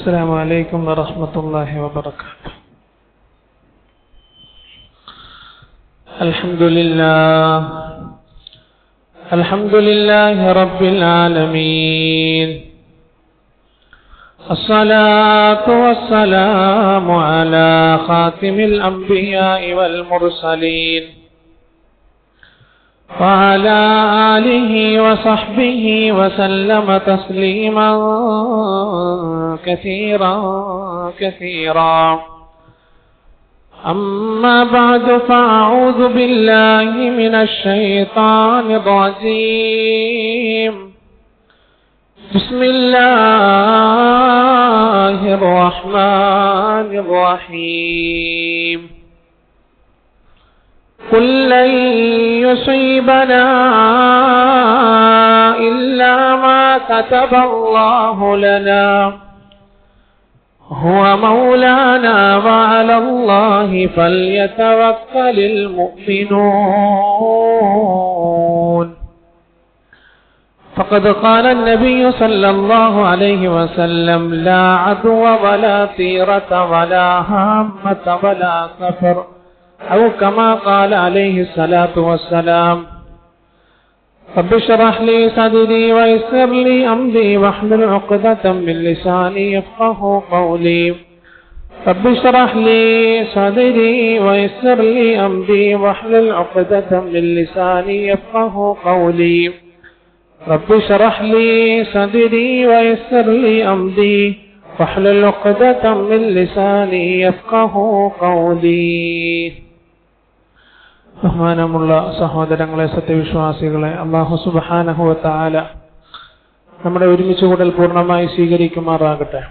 السلام عليكم ورحمة الله وبركاته. الحمد لله رب العالمين، الصلاة والسلام على خاتم الأنبياء والمرسلين وعلى آله وصحبه وسلم تسليما كثيرا. أما بعد، فأعوذ بالله من الشيطان الرجيم. بسم الله الرحمن الرحيم. قل لن يصيبنا إلا ما كتب الله لنا هو مولانا وعلى الله فليتوكل المؤمنون. فقد قال النبي صلى الله عليه وسلم: لا عدو ولا طيرة ولا هامة ولا سفر، أو كما قال عليه الصلاة والسلام. رب اشرح لي صدري ويسر لي أمري واحلل عقدة من لساني يفقهوا قولي. رب اشرح لي صدري ويسر لي أمري واحلل عقدة من لساني يفقهوا قولي. رب اشرح لي صدري ويسر لي أمري واحلل عقدة من لساني يفقهوا قولي. ബഹുമാനമുള്ള സഹോദരങ്ങളെ, സത്യവിശ്വാസികളെ, അല്ലാഹു സുബ്ഹാനഹു വ തആല നമ്മുടെ ഒരുമിച്ച് കൂടൽ പൂർണ്ണമായി സ്വീകരിക്കുമാറാകട്ടെ.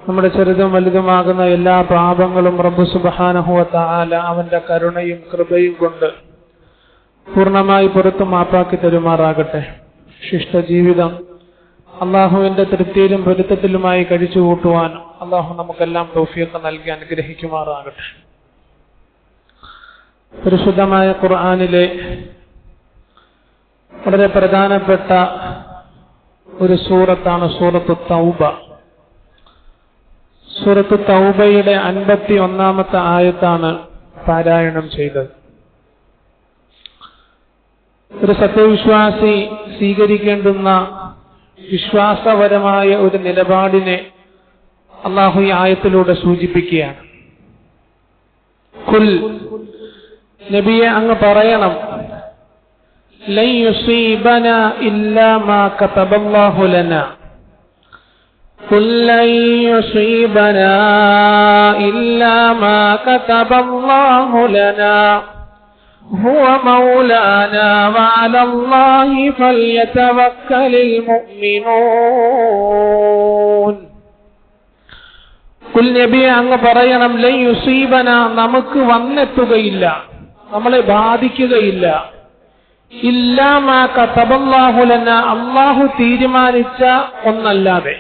നമ്മുടെ ചെറുതും വലുതുമാകുന്ന എല്ലാ പാപങ്ങളും റബ്ബ് സുബ്ഹാനഹു വ തആല അവന്റെ കരുണയും കൃപയും കൊണ്ട് പൂർണ്ണമായി പുറത്തു മാപ്പാക്കി തരുമാറാകട്ടെ. ശിഷ്ടജീവിതം അള്ളാഹുവിന്റെ തൃപ്തിയിലും പൊരുത്തത്തിലുമായി കഴിച്ചു കൂട്ടുവാൻ അള്ളാഹു നമുക്കെല്ലാം തൗഫീഖ് നൽകി അനുഗ്രഹിക്കുമാറാകട്ടെ. പരിശുദ്ധമായ ഖുർആനിലെ വളരെ പ്രധാനപ്പെട്ട ഒരു സൂറത്താണ് സൂറത്തു തൗബ. സൂറത്തു തൗബയുടെ 51-ാമത്തെ ആയത്താണ് പാരായണം ചെയ്തത്. ഒരു സത്യവിശ്വാസി സ്വീകരിക്കേണ്ടുന്ന വിശ്വാസപരമായ ഒരു നിലപാടിനെ അള്ളാഹു ഈ ആയത്തിലൂടെ സൂചിപ്പിക്കുകയാണ്. ഖുൽ, നബിയെ അങ്ങ് പറയണം, ലൻ യുസീബനാ ഇല്ലാ മാ കതബല്ലാഹു ലനാ. ഖുൽ ലൻ യുസീബനാ ഇല്ലാ മാ കതബല്ലാഹു ലനാ ഹുവ മൗലാനാ വഅലാ അല്ലാഹി ഫൽയതവക്കലിൽ മുഅ്മിനൂൻ. ഖുൽ, നബിയെ അങ്ങ് പറയണം, ലൻ യുസീബനാ നമുക്ക് വന്നെത്തുകയില്ല, നമ്മളെ ബാധിക്കുകയില്ല, ഇല്ലാ മാ കതബല്ലാഹു ലനാ അല്ലാഹു തീരുമാനിച്ച ഒന്നല്ലാതെ.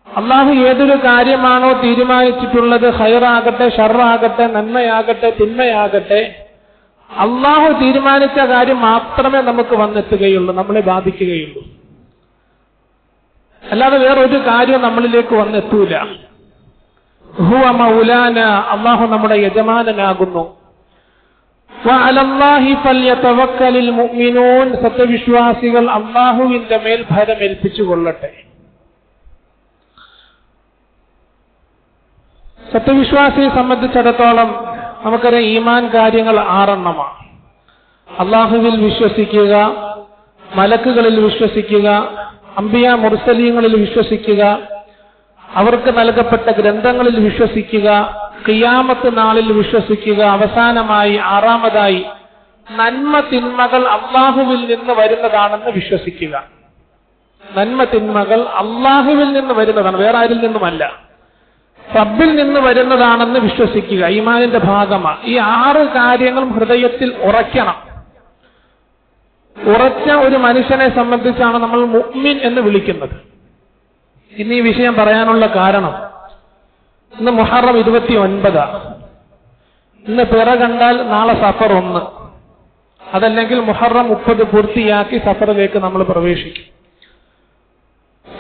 അല്ലാഹു ഏതൊരു കാര്യമാണോ തീരുമാനിച്ചിട്ടുള്ളത്, ഖൈറാകട്ടെ ഷർറാകട്ടെ നന്മയാകട്ടെ തിന്മയാകട്ടെ, അല്ലാഹു തീരുമാനിച്ച കാര്യം മാത്രമേ നമുക്ക് വന്നെത്തുകയുള്ളൂ, നമ്മളെ ബാധിക്കുകയുള്ളൂ. അല്ലാതെ വേറൊരു കാര്യം നമ്മളിലേക്ക് വന്നെത്തൂല. ഹുവ മൗലാന, അല്ലാഹു നമ്മുടെ യജമാനനാകുന്നു. വഅലാ അല്ലാഹി ഫൽയതവക്കലിൽ മുഅ്മിനൂൻ, സത്യവിശ്വാസികൾ അല്ലാഹുവിന്റെ മേൽ ഭരമേൽപ്പിച്ചു കൊള്ളട്ടെ. സത്യവിശ്വാസിയെ സംബന്ധിച്ചിടത്തോളം നമുക്കറിയാം, ഈമാൻ കാര്യങ്ങൾ 6 അല്ലാഹുവിൽ വിശ്വസിക്കുക, മലക്കുകളിൽ വിശ്വസിക്കുക, അംബിയാ മുർസലീങ്ങളിൽ വിശ്വസിക്കുക, അവർക്ക് നൽകപ്പെട്ട ഗ്രന്ഥങ്ങളിൽ വിശ്വസിക്കുക, ഖിയാമത്ത് നാളിൽ വിശ്വസിക്കുക, അവസാനമായി 6-മതായി നന്മ തിന്മകൾ അല്ലാഹുവിൽ നിന്ന് വരുന്നതാണെന്ന് വിശ്വസിക്കുക. നന്മ തിന്മകൾ അല്ലാഹുവിൽ നിന്ന് വരുന്നതാണ്, വേറെ ആരിൽ നിന്നുമല്ല, റബ്ബിൽ നിന്ന് വരുന്നതാണെന്ന് വിശ്വസിക്കുക. ഈമാനിന്റെ ഭാഗമാണ്. ഈ 6 കാര്യങ്ങളും ഹൃദയത്തിൽ ഉറയ്ക്കണം. ഉറച്ച ഒരു മനുഷ്യനെ സംബന്ധിച്ചാണ് നമ്മൾ മുഅ്മിൻ എന്ന് വിളിക്കുന്നത്. ഇന്ന് ഈ വിഷയം പറയാനുള്ള കാരണം, ഇന്ന് മുഹറം 29. ഇന്ന് പിറ കണ്ടാൽ നാളെ സഫർ 1, അതല്ലെങ്കിൽ മുഹറം 30 പൂർത്തിയാക്കി സഫറിലേക്ക് നമ്മൾ പ്രവേശിക്കും.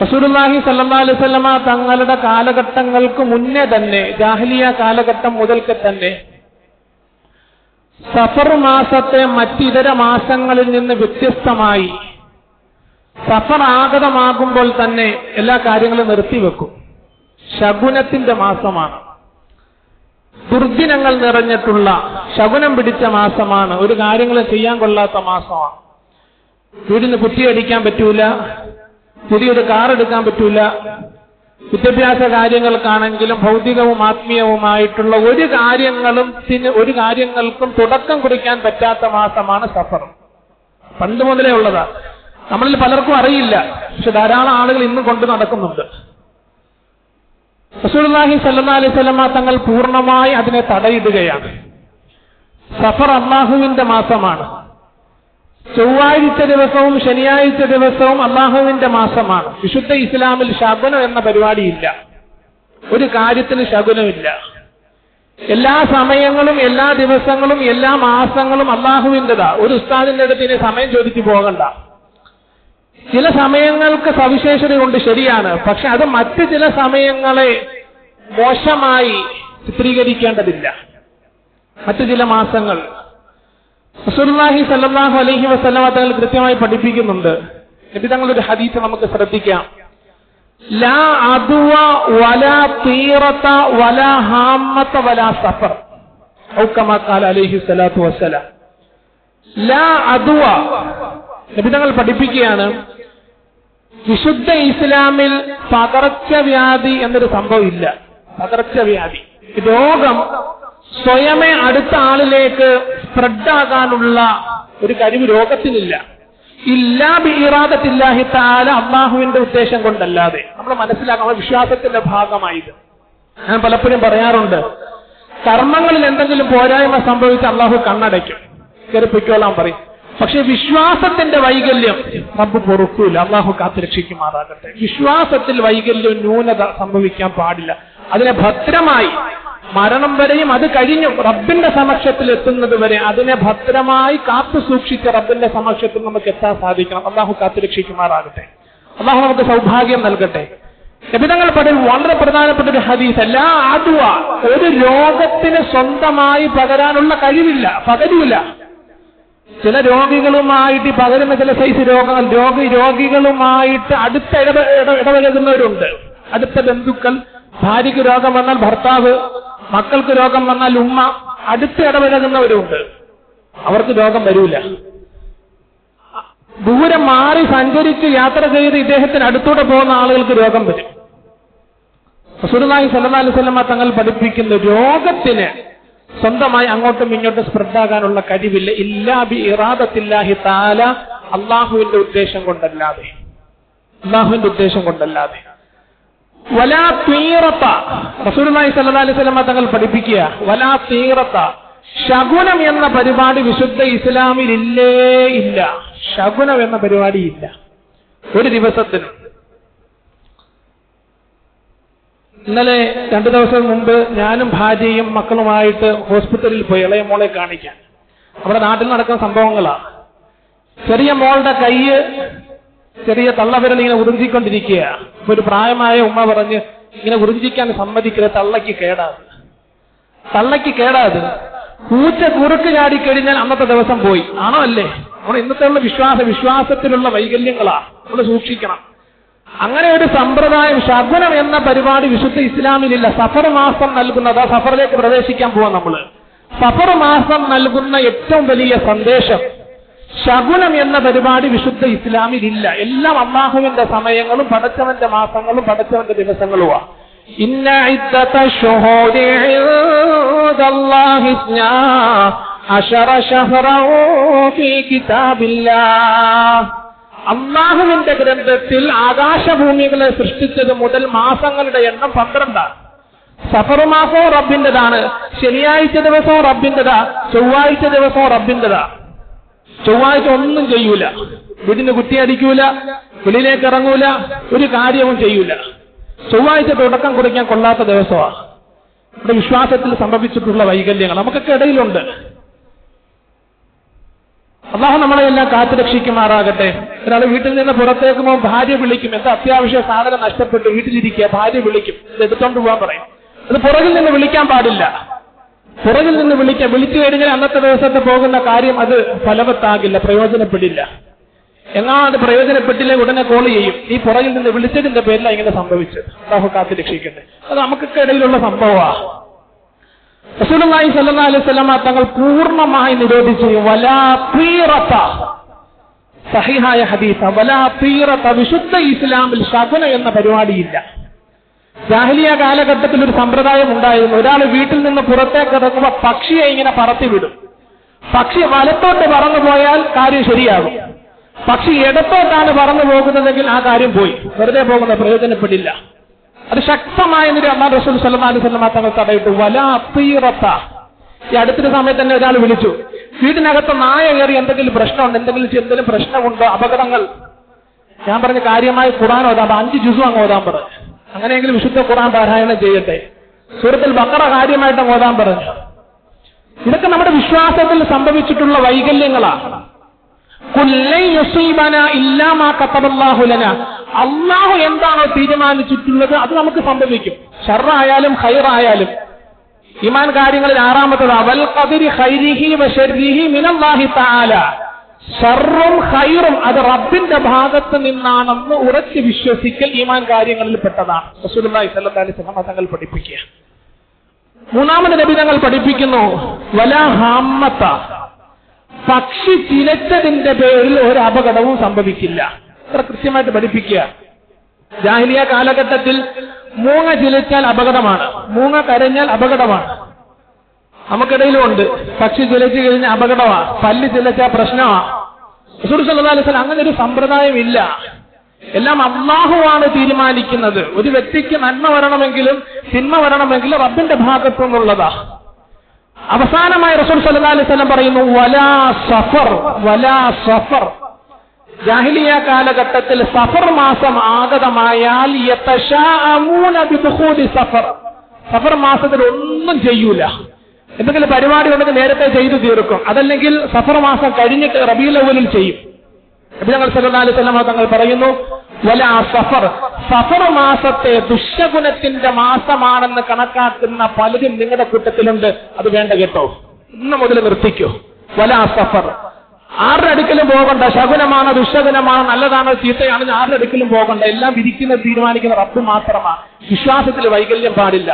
റസൂലുള്ളാഹി സ്വല്ലല്ലാഹു അലൈഹി വസല്ലമ തങ്ങളുടെ കാലഘട്ടങ്ങൾക്ക് മുന്നേ തന്നെ, ജാഹിലിയ കാലഘട്ടം മുതൽക്ക് തന്നെ സഫർ മാസത്തെ മറ്റിതര മാസങ്ങളിൽ നിന്ന് വ്യത്യസ്തമായി സഫർ ആഗതമാകുമ്പോൾ തന്നെ എല്ലാ കാര്യങ്ങളും നിർത്തിവെക്കും. ശകുനത്തിന്റെ മാസമാണ്, ദുർദിനങ്ങൾ നിറഞ്ഞിട്ടുള്ള ശകുനം പിടിച്ച മാസമാണ്, ഒരു കാര്യങ്ങളും ചെയ്യാൻ കൊള്ളാത്ത മാസമാണ്. വീടിന് കുറ്റിയടിക്കാൻ പറ്റൂല, പുതിയൊരു കാർ എടുക്കാൻ പറ്റൂല, വിദ്യാഭ്യാസ കാര്യങ്ങൾക്കാണെങ്കിലും ഭൗതികവും ആത്മീയവുമായിട്ടുള്ള ഒരു കാര്യങ്ങൾക്കും തുടക്കം കുറിക്കാൻ പറ്റാത്ത മാസമാണ് സഫർ. പണ്ട് മുതലേ ഉള്ളതാ, നമ്മളിൽ പലർക്കും അറിയില്ല, പക്ഷെ ധാരാളം ആളുകൾ ഇന്നും കൊണ്ട് നടക്കുന്നുണ്ട്. റസൂലുള്ളാഹി സ്വല്ലല്ലാഹു അലൈഹി വസല്ലമ തങ്ങൾ പൂർണ്ണമായി അതിനെ തടയിടുകയാണ്. സഫർ അല്ലാഹുവിന്റെ മാസമാണ്. ചൊവ്വാഴ്ച ദിവസവും ശനിയാഴ്ച ദിവസവും അല്ലാഹുവിന്റെ മാസമാണ്. വിശുദ്ധ ഇസ്ലാമിൽ ശകുനം എന്ന പരിപാടിയില്ല, ഒരു കാര്യത്തിന് ശകുനമില്ല. എല്ലാ സമയങ്ങളും എല്ലാ ദിവസങ്ങളും എല്ലാ മാസങ്ങളും അല്ലാഹുവിൻ്റെതാ. ഒരു ഉസ്താദിന്റെ അടുത്ത് ഇനി സമയം ചോദിച്ചു പോകണ്ട. ചില സമയങ്ങൾക്ക് സവിശേഷതയുണ്ട്, ശരിയാണ്, പക്ഷെ അത് മറ്റ് ചില സമയങ്ങളെ മോശമായി ചിത്രീകരിക്കേണ്ടതില്ല. മറ്റു ചില മാസങ്ങൾ റസൂലുള്ളാഹി സ്വല്ലല്ലാഹു അലൈഹി വസല്ലമ തങ്ങൾ കൃത്യമായി പഠിപ്പിക്കുന്നുണ്ട്. നബി തങ്ങളുടെ ഹദീസ് നമുക്ക് ശ്രദ്ധിക്കാം. ലാ അദ്വ വലാ തീറത വലാ ഹാമത വലാ സഫർ ഔ കമാ ഖാല അലൈഹി സ്വലാത്തു വസ്സലാം. ലാ അദ്വ, നബി തങ്ങൾ പഠിപ്പിക്കുകയാണ്, വിശുദ്ധ ഇസ്ലാമിൽ പകർച്ചവ്യാധി എന്നൊരു സംഭവം ഇല്ല. പകർച്ചവ്യാധി, രോഗം സ്വയമേ അടുത്ത ആളിലേക്ക് സ്പ്രെഡാകാനുള്ള ഒരു കഴിവ് രോഗത്തിനില്ല. ഇല്ലാ ബിഇറാദത്തില്ലാഹി തആല, അല്ലാഹുവിന്റെ ഉദ്ദേശം കൊണ്ടല്ലാതെ. നമ്മൾ മനസ്സിലാക്കണം, വിശ്വാസത്തിന്റെ ഭാഗമായത്. ഞാൻ പലപ്പോഴും പറയാറുണ്ട്, കർമ്മങ്ങളിൽ എന്തെങ്കിലും പോരായ്മ സംഭവിച്ച് അല്ലാഹു കണ്ണടയ്ക്കും, കയറിപ്പിക്കോളാൻ പറയും. പക്ഷെ വിശ്വാസത്തിന്റെ വൈകല്യം റബ്ബ് പൊറുക്കൂല, അല്ലാഹു കാത്തുരക്ഷിക്കുമാറാകട്ടെ. വിശ്വാസത്തിൽ വൈകല്യം, ന്യൂനത സംഭവിക്കാൻ പാടില്ല. അതിനെ ഭദ്രമായി മരണം വരെയും അത് കഴിഞ്ഞും റബ്ബിന്റെ സമക്ഷത്തിൽ എത്തുന്നത് വരെ അതിനെ ഭദ്രമായി കാത്തു സൂക്ഷിച്ച് റബ്ബിന്റെ സമക്ഷത്തിൽ നമുക്ക് എത്താൻ സാധിക്കണം. അല്ലാഹു കാത്തുരക്ഷിക്കുമാറാകട്ടെ. അല്ലാഹു നമുക്ക് സൗഭാഗ്യം നൽകട്ടെ. നബിതങ്ങൾ പഠിച്ച വളരെ പ്രധാനപ്പെട്ട ഒരു ഹദീസ്, ലാ അദ്വ, ഒരു രോഗത്തിന് സ്വന്തമായി പകരാനുള്ള കഴിവില്ല, പകരില്ല. ചില രോഗികളുമായിട്ട് പകരുന്ന ചില സൈസ് രോഗങ്ങൾ, രോഗികളുമായിട്ട് അടുത്ത ഇടപഴകുന്നവരുണ്ട്. അടുത്ത ബന്ധുക്കൾ, ഭാര്യയ്ക്ക് രോഗം വന്നാൽ ഭർത്താവ്, മക്കൾക്ക് രോഗം വന്നാൽ ഉമ്മ, അടുത്ത് ഇടപഴകുന്നവരുണ്ട്. അവർക്ക് രോഗം വരൂല. ദൂരെ മാറി സഞ്ചരിച്ച് യാത്ര ചെയ്ത് ഇദ്ദേഹത്തിന് അടുത്തൂടെ പോകുന്ന ആളുകൾക്ക് രോഗം വരും. റസൂലുള്ളാഹി സ്വല്ലല്ലാഹു അലൈഹി വസല്ലമ തങ്ങൾ പഠിപ്പിക്കുന്ന രോഗത്തിന് സ്വന്തമായി അങ്ങോട്ടും ഇങ്ങോട്ടും സ്പ്രെഡാകാനുള്ള കഴിവില്ല. ഇല്ലാ ബി ഇറാദത്തില്ലാഹി തആല, അല്ലാഹുവിന്റെ ഉദ്ദേശം കൊണ്ടല്ലാതെ. അല്ലാഹുവിന്റെ ഉദ്ദേശം കൊണ്ടല്ലാതെ. വലാ തീറത, റസൂലുള്ളാഹി സ്വല്ലല്ലാഹു അലൈഹി വസല്ലമ തങ്ങൾ പഠിപ്പിക്കുക, വലാ തീറത, ശകുനം എന്ന പരിപാടി വിശുദ്ധ ഇസ്ലാമിൽ ഇല്ലേ ഇല്ല. ശകുനം എന്ന പരിപാടി ഇല്ല ഒരു ദിവസത്തിനും. ഇന്നലെ 2 ദിവസം മുമ്പ് ഞാനും ഭാര്യയും മക്കളുമായിട്ട് ഹോസ്പിറ്റലിൽ പോയി ഇളയ മോളെ കാണിക്കാൻ. നമ്മുടെ നാട്ടിൽ നടക്കുന്ന സംഭവങ്ങളാണ്. ചെറിയ മോളുടെ കയ്യ് ചെറിയ തള്ളവിരൽ ഇങ്ങനെ ഉറിഞ്ചിക്കൊണ്ടിരിക്കുക. ഒരു പ്രായമായ ഉമ്മ പറഞ്ഞ്, ഇങ്ങനെ ഉറിഞ്ചിക്കാൻ സമ്മതിക്കരുത്, തള്ളയ്ക്ക് കേടാത്, തള്ളയ്ക്ക് കേടാത്. പൂച്ച കുറുക്ക് ചാടിക്കഴിഞ്ഞാൽ അന്നത്തെ ദിവസം പോയി. ആണോ അല്ലേ? നമ്മൾ ഇന്നത്തെ വിശ്വാസത്തിലുള്ള വൈകല്യങ്ങളാ, നമ്മൾ സൂക്ഷിക്കണം. അങ്ങനെ ഒരു സമ്പ്രദായം, ശകുനം എന്ന പരിപാടി വിശുദ്ധ ഇസ്ലാമിലില്ല. സഫർ മാസം നൽകുന്നത്, സഫറിലേക്ക് പ്രവേശിക്കാൻ പോവാം നമ്മൾ. സഫർ മാസം നൽകുന്ന ഏറ്റവും വലിയ സന്ദേശം, ശകുനം എന്ന പരിപാടി വിശുദ്ധ ഇസ്ലാമിലില്ല. എല്ലാം അല്ലാഹുവിന്റെ സമയങ്ങളും പടച്ചവന്റെ മാസങ്ങളും പടച്ചവന്റെ ദിവസങ്ങളുമാണ്. ഇന്ന ഇദ്ദത ശുഹൂരി ഇൻദല്ലാഹി 12 ശഹ്റൻ ഫീ കിതാബില്ലാഹ്. അല്ലാഹുവിന്റെ ഗ്രന്ഥത്തിൽ ആകാശഭൂമികളെ സൃഷ്ടിച്ചത് മുതൽ മാസങ്ങളുടെ എണ്ണം 12. സഫർ മാസവും റബ്ബിന്റെതാണ്, ശനിയാഴ്ച ദിവസവും റബ്ബിന്റെതാ, ചൊവ്വാഴ്ച ദിവസവും റബ്ബിന്റെതാ. ചൊവ്വാഴ്ച ഒന്നും ചെയ്യൂല, വീടിന് കുറ്റിയടിക്കൂല, വെളിയിലേക്ക് ഇറങ്ങൂല, ഒരു കാര്യവും ചെയ്യൂല. ചൊവ്വാഴ്ച തുടക്കം കുറിക്കാൻ കൊള്ളാത്ത ദിവസമാണ്. ഇവിടെ വിശ്വാസത്തിൽ സംഭവിച്ചിട്ടുള്ള വൈകല്യങ്ങൾ നമുക്കൊക്കെ ഇടയിലുണ്ട്. അള്ളാഹു നമ്മളെ എല്ലാം കാത്തുരക്ഷിക്കുമാറാകട്ടെ. ഒരാൾ വീട്ടിൽ നിന്ന് പുറത്തേക്ക് പോകുമ്പോൾ ഭാര്യ വിളിക്കും, എന്താ അത്യാവശ്യ സാധനം നഷ്ടപ്പെട്ടു, വീട്ടിലിരിക്കുക, ഭാര്യ വിളിക്കും, ഇത് എടുത്തോണ്ട് പോകാൻ പറയും. അത് പുറകിൽ നിന്ന് വിളിക്കാൻ പാടില്ല. പുറകിൽ നിന്ന് വിളിച്ചു കഴിഞ്ഞാൽ അന്നത്തെ ദിവസത്തെ പോകുന്ന കാര്യം അത് ഫലവത്താകില്ല, പ്രയോജനപ്പെടില്ല. എങ്ങാണ്ട് പ്രയോജനപ്പെട്ടില്ലേ ഉടനെ കോൾ ചെയ്യും, ഈ പുറകിൽ നിന്ന് വിളിച്ചതിന്റെ പേരിലാണ് ഇങ്ങനെ സംഭവിച്ചത്. അല്ലാഹു കാത്തുരക്ഷിക്കട്ടെ. അത് നമുക്കൊക്കെ ഇടയിലുള്ള സംഭവമാണ്. റസൂലുള്ളാഹി സ്വല്ലല്ലാഹു അലൈഹി വസല്ലം തങ്ങൾ പൂർണ്ണമായി നിരോധിച്ചു വലാ തീറത. സഹിഹായ ഹദീസ്, വലാ തീറത. വിശുദ്ധ ഇസ്ലാമിൽ ശകുന എന്ന പരിപാടിയില്ല. ജാഹിലിയ കാലഘട്ടത്തിൽ ഒരു സമ്പ്രദായം ഉണ്ടായിരുന്നു. ഒരാൾ വീട്ടിൽ നിന്ന് പുറത്തേക്ക് ഇറങ്ങുമ്പോൾ പക്ഷിയെ ഇങ്ങനെ പറത്തിവിടും. പക്ഷി വലത്തോട്ട് പറന്നു പോയാൽ കാര്യം ശരിയാകും. പക്ഷി ഇടത്തോട്ടാണ് പറന്നു പോകുന്നതെങ്കിൽ ആ കാര്യം പോയി, വെറുതെ പോകുന്ന പ്രയോജനപ്പെടില്ല. അത് ശക്തമായ അല്ലാഹു റസൂൽ സ്വല്ലല്ലാഹു അലൈഹി വസല്ലം തങ്ങൾ തടയിട്ടു വലാ തീറത. ഈ അടുത്തൊരു സമയത്ത് തന്നെ ഒരാൾ വിളിച്ചു, വീടിനകത്ത് നായ കയറി എന്തെങ്കിലും പ്രശ്നമുണ്ട്, എന്തെങ്കിലും പ്രശ്നമുണ്ടോ, അപകടങ്ങൾ. ഞാൻ പറഞ്ഞ കാര്യമായി ഖുർആൻ ഓതാൻ 5 ജുസു അങ്ങ് ഓതാൻ പറഞ്ഞു. അങ്ങനെയെങ്കിലും വിശുദ്ധ ഖുർആൻ പാരായണം ചെയ്യട്ടെ. സൂറത്തുൽ ബഖറ കാര്യമായിട്ട് ഓതാൻ പറഞ്ഞു. ഇതൊക്കെ നമ്മുടെ വിശ്വാസത്തിൽ സംഭവിച്ചിട്ടുള്ള വൈകല്യങ്ങളാണ്. അള്ളാഹു എന്താണോ തീരുമാനിച്ചിട്ടുള്ളത് അത് നമുക്ക് സംഭവിക്കും. ഷർറായാലും ഖൈറായാലും. ഈമാൻ കാര്യങ്ങളിൽ 6-ാമത്തത് വൽ ഖദരി ഖൈരിഹി വശർരിഹി മിനല്ലാഹി തആല. ഷർറും ഖൈറും അത് റബ്ബിന്റെ ഭാഗത്ത് നിന്നാണെന്ന് ഉറച്ചു വിശ്വസിക്കൽ ഈമാൻ കാര്യങ്ങളിൽ പെട്ടതാണ്. റസൂലുള്ളാഹി സ്വല്ലല്ലാഹു അലൈഹി വസല്ലം തങ്ങൾ പഠിപ്പിക്കുക. 3-ാമത് നബി തങ്ങൾ പഠിപ്പിക്കുന്നു വലാ ഹാമ്മത. പക്ഷി ചിലച്ചതിന്റെ പേരിൽ ഒരു അപകടവും സംഭവിക്കില്ല. അത്ര കൃത്യമായിട്ട് പഠിപ്പിക്കുക. ജാഹിലിയ കാലഘട്ടത്തിൽ മൂങ്ങ ചിലച്ചാൽ അപകടമാണ്, മൂങ്ങ കരഞ്ഞാൽ അപകടമാണ്. നമുക്കിടയിലും ഉണ്ട്. പക്ഷി ചിലച്ചു കഴിഞ്ഞാൽ അപകടമാണ്, പല്ല് ചിലച്ചാൽ പ്രശ്നമാണ്. റസൂൽ സല്ലല്ലാഹു അലൈഹി വസല്ലം അങ്ങനെ ഒരു സമ്പ്രദായം ഇല്ല. എല്ലാം അല്ലാഹുവാണ് തീരുമാനിക്കുന്നത്. ഒരു വ്യക്തിക്ക് നന്മ വരണമെങ്കിലും തിന്മ വരണമെങ്കിലും റബ്ബിന്റെ ഭാഗത്തു നിന്നുള്ളതാ. അവസാനമായി റസൂൽ സല്ലല്ലാഹു അലൈഹി വസല്ലം പറയുന്നു വലാ സഫർ. വലാ സഫർ. ജാഹിലിയ കാലഘട്ടത്തിൽ സഫർ മാസം ആഗതമായാൽ യതശാഅമൂന ബിദുഖൂലി സഫർ. സഫർ മാസത്തിൽ ഒന്നും ചെയ്യൂല. എന്തെങ്കിലും പരിപാടി ഉണ്ടെങ്കിൽ നേരത്തെ ചെയ്തു തീർക്കും. അതല്ലെങ്കിൽ സഫർ മാസം കഴിഞ്ഞിട്ട് റബീഉൽ അവ്വലിൽ ചെയ്യും. നബി തങ്ങൾ സല്ലല്ലാഹു അലൈഹി വസല്ലം തങ്ങൾ പറയുന്നു വലാ സഫർ. സഫർ മാസത്തെ ദുശ്ശകുനത്തിന്റെ മാസമാണെന്ന് കണക്കാക്കുന്ന പലരും നിങ്ങളുടെ കൂട്ടത്തിലുണ്ട്. അത് വേണ്ട കേട്ടോ, ഇന്ന് മുതൽ നിർത്തിക്കോ. വലാ സഫർ. ആരുടെ അടുക്കലും പോകണ്ട. ശകുനമാണ് ദുശ്ശകുനമാണ് നല്ലതാണോ ചീത്തയാണോ ആരുടെ അടുക്കലും പോകണ്ട. എല്ലാം വിധിക്കുന്ന തീരുമാനിക്കുന്ന റബ്ബ് മാത്രമാണ്. വിശ്വാസത്തിൽ വൈകല്യം പാടില്ല.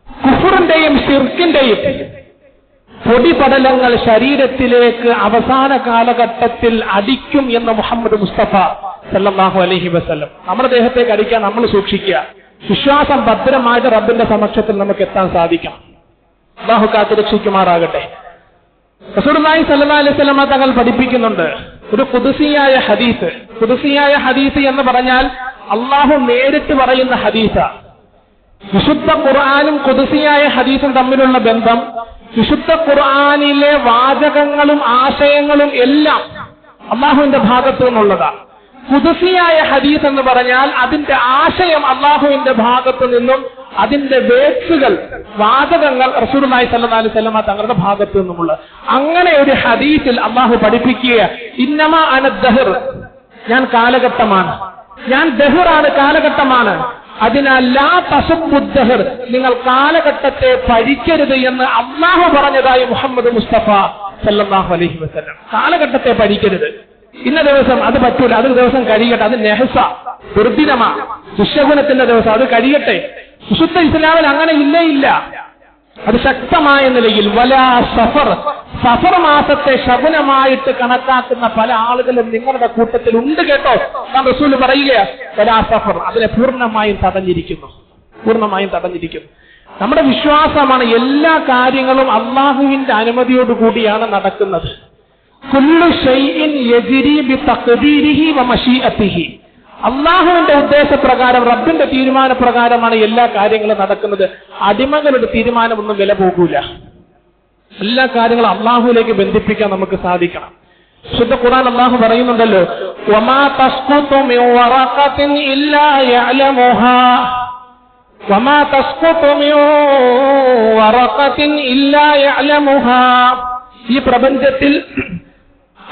കുഫറിന്റെയും ശിർക്കിന്റെയും പൊടിപടലങ്ങൾ ശരീരത്തിലേക്ക് അവസാന കാലഘട്ടത്തിൽ അടിക്കും എന്ന് മുഹമ്മദ് മുസ്തഫ സല്ലല്ലാഹു അലൈഹി വസല്ലം. നമ്മുടെ ദേഹത്തേക്ക് അടിക്കാൻ നമ്മൾ സൂക്ഷിക്കുക. വിശ്വാസം ഭദ്രമായിട്ട് റബ്ബിന്റെ സമക്ഷത്തിൽ നമുക്ക് എത്താൻ സാധിക്കണം. അല്ലാഹു കാത്തുരക്ഷിക്കുമാറാകട്ടെ. റസൂലുള്ളാഹി സ്വല്ലല്ലാഹു അലൈഹി വസല്ലം തങ്ങൾ പഠിപ്പിക്കുന്നുണ്ട് ഒരു ഖുദ്സിയായ ഹദീസ്. ഖുദ്സിയായ ഹദീസ് എന്ന് പറഞ്ഞാൽ അല്ലാഹു നേരിട്ട് പറയുന്ന ഹദീസാണ്. വിശുദ്ധ ഖുർആനും ഖുദ്സിയായ ഹദീസും തമ്മിലുള്ള ബന്ധം വിശുദ്ധ ഖുർആനിലെ വാചകങ്ങളും ആശയങ്ങളും എല്ലാം അല്ലാഹുവിന്റെ ഭാഗത്തു നിന്നുള്ളതാണ്. ഖുദ്സിയായ ഹദീസ് എന്ന് പറഞ്ഞാൽ അതിന്റെ ആശയം അല്ലാഹുവിന്റെ ഭാഗത്തു നിന്നും അതിന്റെ വേർഡ്സുകൾ വാചകങ്ങൾ റസൂലുള്ളാഹി സ്വല്ലല്ലാഹു അലൈഹി വസല്ലം തങ്ങളുടെ ഭാഗത്തു നിന്നുമുള്ള അങ്ങനെ ഒരു ഹദീസിൽ അല്ലാഹു പഠിപ്പിക്കുക ഇന്നമാ അന ദഹർ. ഞാൻ കാലഘട്ടമാണ്, ഞാൻ ദഹറാണ്, കാലഘട്ടമാണ്. അതിനാൽ ലാ തസബ്ബുദ്ദഹർ, നിങ്ങൾ കാലഘട്ടത്തെ പഴിക്കരുത് എന്ന് അല്ലാഹു പറഞ്ഞതായി മുഹമ്മദ് മുസ്തഫ സല്ലല്ലാഹു അലൈഹി വസല്ലം. കാലഘട്ടത്തെ പഴിക്കരുത്. ഇന്ന ദിവസം അത് പറ്റൂല, അത് ദിവസം കഴിയട്ടെ, അത് നെഹ്സ ദുർദിനമാ, ദുശ്ശകുനത്തിന്റെ ദിവസം, അത് കഴിയട്ടെ. വിശുദ്ധ ഇസ്ലാമിൽ അങ്ങനെ ഇല്ല. അത് ശക്തമായ നിലയിൽ വലാ സഫർ. സഫർ മാസത്തെ ശകുനമായിട്ട് കണക്കാക്കുന്ന പല ആളുകളും നിങ്ങളുടെ കൂട്ടത്തിൽ ഉണ്ട് കേട്ടോ. റസൂൽ പറയുക വലാ സഫർ. അതിനെ പൂർണ്ണമായും തടഞ്ഞിരിക്കുന്നു. നമ്മുടെ വിശ്വാസമാണ് എല്ലാ കാര്യങ്ങളും അല്ലാഹുവിന്റെ അനുമതിയോടുകൂടിയാണ് നടക്കുന്നത്. കുല്ലു ഷൈഇൻ യജ്രി ബിതഖ്ദീരിഹി വമശീഅതിഹി. അല്ലാഹുവിന്റെ ഉദ്ദേശപ്രകാരം റബ്ബിന്റെ തീരുമാനപ്രകാരമാണ് എല്ലാ കാര്യങ്ങളും നടക്കുന്നത്. അടിമകളുടെ തീരുമാനമൊന്നും വില പോകൂല. എല്ലാ കാര്യങ്ങളും അല്ലാഹുവിലേക്ക് ബന്ധിപ്പിക്കാൻ നമുക്ക് സാധിക്കണം. ശുദ്ധ ഖുർആൻ അല്ലാഹു പറയുന്നുണ്ടല്ലോ വമാ തസ്ഖുതു മിൻ വറഖത്തിൻ ഇല്ലാ യഅലമുഹാ. വമാ തസ്ഖുതു മിൻ വറഖത്തിൻ ഇല്ലാ യഅലമുഹാ. ഈ പ്രപഞ്ചത്തിൽ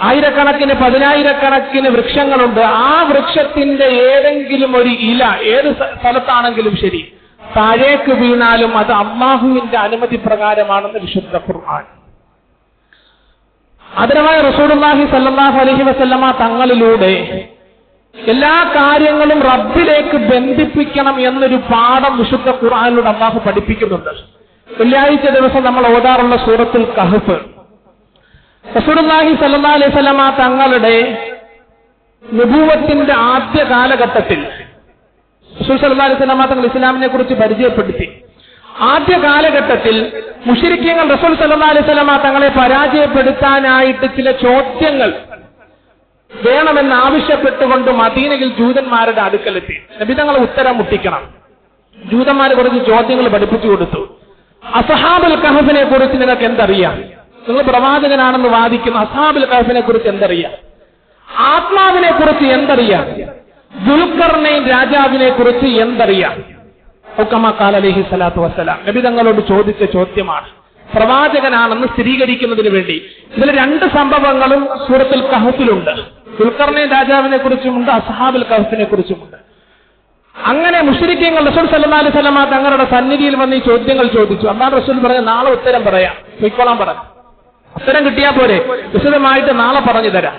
ആയിരക്കണക്കിന് പതിനായിരക്കണക്കിന് വൃക്ഷങ്ങളുണ്ട്. ആ വൃക്ഷത്തിന്റെ ഏതെങ്കിലും ഒരു ഇല ഏത് സ്ഥലത്താണെങ്കിലും ശരി താഴേക്ക് വീണാലും അത് അല്ലാഹുവിന്റെ അനുമതി പ്രകാരമാണെന്ന് വിശുദ്ധ ഖുർആൻ. ആദരവായ റസൂലുള്ളാഹി സ്വല്ലല്ലാഹു അലൈഹി വസല്ലമ തങ്ങളിലൂടെ എല്ലാ കാര്യങ്ങളും റബ്ബിലേക്ക് ബന്ധിപ്പിക്കണം എന്നൊരു പാഠം വിശുദ്ധ ഖുർആനിലൂടെ അല്ലാഹു പഠിപ്പിക്കുന്നുണ്ട്. വെള്ളിയാഴ്ച ദിവസം നമ്മൾ ഓതാറുള്ള സൂറത്തുൽ കഹ്ഫ്, റസൂലുള്ളാഹി സ്വല്ലല്ലാഹു അലൈഹി വസല്ലമ തങ്ങളുടെ നുബുവത്തിന്റെ ആദ്യ കാലഘട്ടത്തിൽ റസൂൽ സല്ലല്ലാഹു അലൈഹി വസല്ലമ തങ്ങൾ ഇസ്ലാമിനെ കുറിച്ച് പരിചയപ്പെടുത്തി. ആദ്യ കാലഘട്ടത്തിൽ മുശ്രിക്കീങ്ങൾ റസൂൽ സല്ലല്ലാഹു അലൈഹി വസല്ലമ തങ്ങളെ പരാജയപ്പെടുത്താനായിട്ട് ചില ചോദ്യങ്ങൾ വേണമെന്ന് ആവശ്യപ്പെട്ടുകൊണ്ട് മദീനയിൽ ജൂതന്മാരുടെ അടുക്കലെത്തി. നബി തങ്ങൾ ഉത്തരം മുട്ടിക്കണം. ജൂതന്മാർ കുറച്ച് ചോദ്യങ്ങൾ പഠിപ്പിച്ചു കൊടുത്തു. അസ്ഹാബുൽ കഹഫിനെ കുറിച്ച് നിങ്ങൾക്ക് എന്തറിയാം? നിങ്ങൾ പ്രവാചകനാണെന്ന് വാദിക്കുന്ന അസ്ഹാബുൽ കഹഫിനെ കുറിച്ച് എന്തറിയാം? ആത്മാവിനെ കുറിച്ച് എന്തറിയാം? ദുൽഖർനൈൻ രാജാവിനെ കുറിച്ച് എന്തറിയാം? ഹുക്കമ അലൈഹി സ്വലാത്തു വസ്സലാം നബി തങ്ങളോട് ചോദിച്ച ചോദ്യമാണ്, പ്രവാചകനാണെന്ന് സ്ഥിരീകരിക്കുന്നതിന് വേണ്ടി. ഇതിൽ രണ്ട് സംഭവങ്ങളും സൂറത്തുൽ കഹഫിലുണ്ട്. ദുൽഖർനൈൻ രാജാവിനെ കുറിച്ചുമുണ്ട്, അസ്ഹാബുൽ കഹഫിനെ കുറിച്ചുമുണ്ട്. അങ്ങനെ മുശ്രിക്കീങ്ങൾ റസൂൽ സല്ലല്ലാഹു അലൈഹി വസല്ലമ തങ്ങളുടെ സന്നിധിയിൽ വന്ന് ഈ ചോദ്യങ്ങൾ ചോദിച്ചു. അല്ലാഹു റസൂൽ പറഞ്ഞു, നാളെ ഉത്തരം പറയാം, പൊയ്ക്കോളാൻ പറഞ്ഞു. ഉത്തരം കിട്ടിയാൽ പോരെ, വിശദമായിട്ട് നാളെ പറഞ്ഞു തരാം.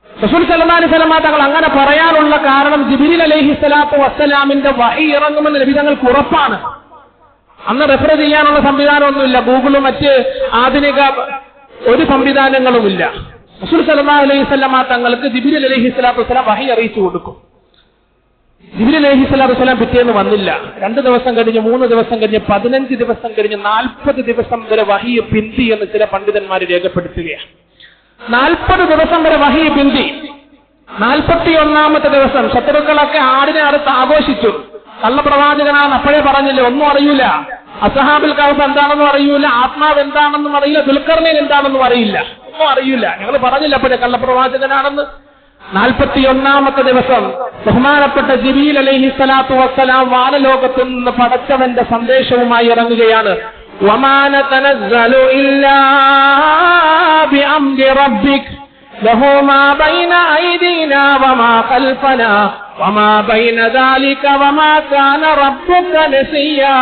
റസൂൽ സല്ലല്ലാഹു അലൈഹി വസല്ലമ തങ്ങൾ അങ്ങനെ പറയാനുള്ള കാരണം ജിബ്രീൽ അലൈഹി സ്വലാത്തു വസ്സലാമിന്റെ വഹി ഇറങ്ങുമെന്ന് നബി തങ്ങൾക്ക് ഉറപ്പാണ്. അന്ന് റെഫർ ചെയ്യാനുള്ള സംവിധാനമൊന്നുമില്ല, ഗൂഗിളും മറ്റ് ആധുനിക ഒരു സംവിധാനങ്ങളുമില്ല. റസൂൽ സല്ലല്ലാഹു അലൈഹി വസല്ലമ തങ്ങൾക്ക് ജിബ്രീൽ അലൈഹി സ്വലാത്തു വസ്സലാം വഹി അറിയിച്ചു കൊടുക്കും. ജിബ്രീൽ അലൈഹി സ്വലാത്തു വസ്സലാം പിറ്റേന്ന് വന്നില്ല. 2 ദിവസം കഴിഞ്ഞ്, 3 ദിവസം കഴിഞ്ഞ്, 15 ദിവസം കഴിഞ്ഞ്, 40 ദിവസം വരെ വഹി പിന്തി എന്ന് ചില പണ്ഡിതന്മാർ രേഖപ്പെടുത്തുകയാണ്. 40 ദിവസം വരെ വഹി പിന്തി. 41ാമത്തെ ദിവസം ശത്രുക്കളൊക്കെ ആടിനെ അറുത്ത് ആഘോഷിച്ചു. കള്ളപ്രവാചകനാണ് അപ്പോഴേ പറഞ്ഞില്ലേ, ഒന്നും അറിയൂല. അസ്ഹാബുൽ കഹഫ് എന്താണെന്നും അറിയൂല, ആത്മാവ് എന്താണെന്നും അറിയില്ല, ദുൽഖർനൈൻ എന്താണെന്നും അറിയില്ല, ഒന്നും അറിയില്ല. ഞങ്ങൾ പറഞ്ഞില്ല അപ്പോഴേ കള്ളപ്രവാചകനാണെന്ന്. 41ാമത്തെ ദിവസം ബഹുമാനപ്പെട്ട ജിബ്രീൽ അലൈഹി സ്വലാത്തു വസ്സലാം വാനലോകത്തു നിന്ന് പടച്ചവന്റെ സന്ദേശവുമായി ഇറങ്ങുകയാണ്. വമാ നതനസ്സലു ഇല്ലാ ബിഅംരി റബ്ബിക് ലഹു മാ ബൈന ഐദീനാ വമാ ഖൽഫനാ വമാ ബൈന ദാലിക വമാ കാന റബ്ബുക നസിയാ.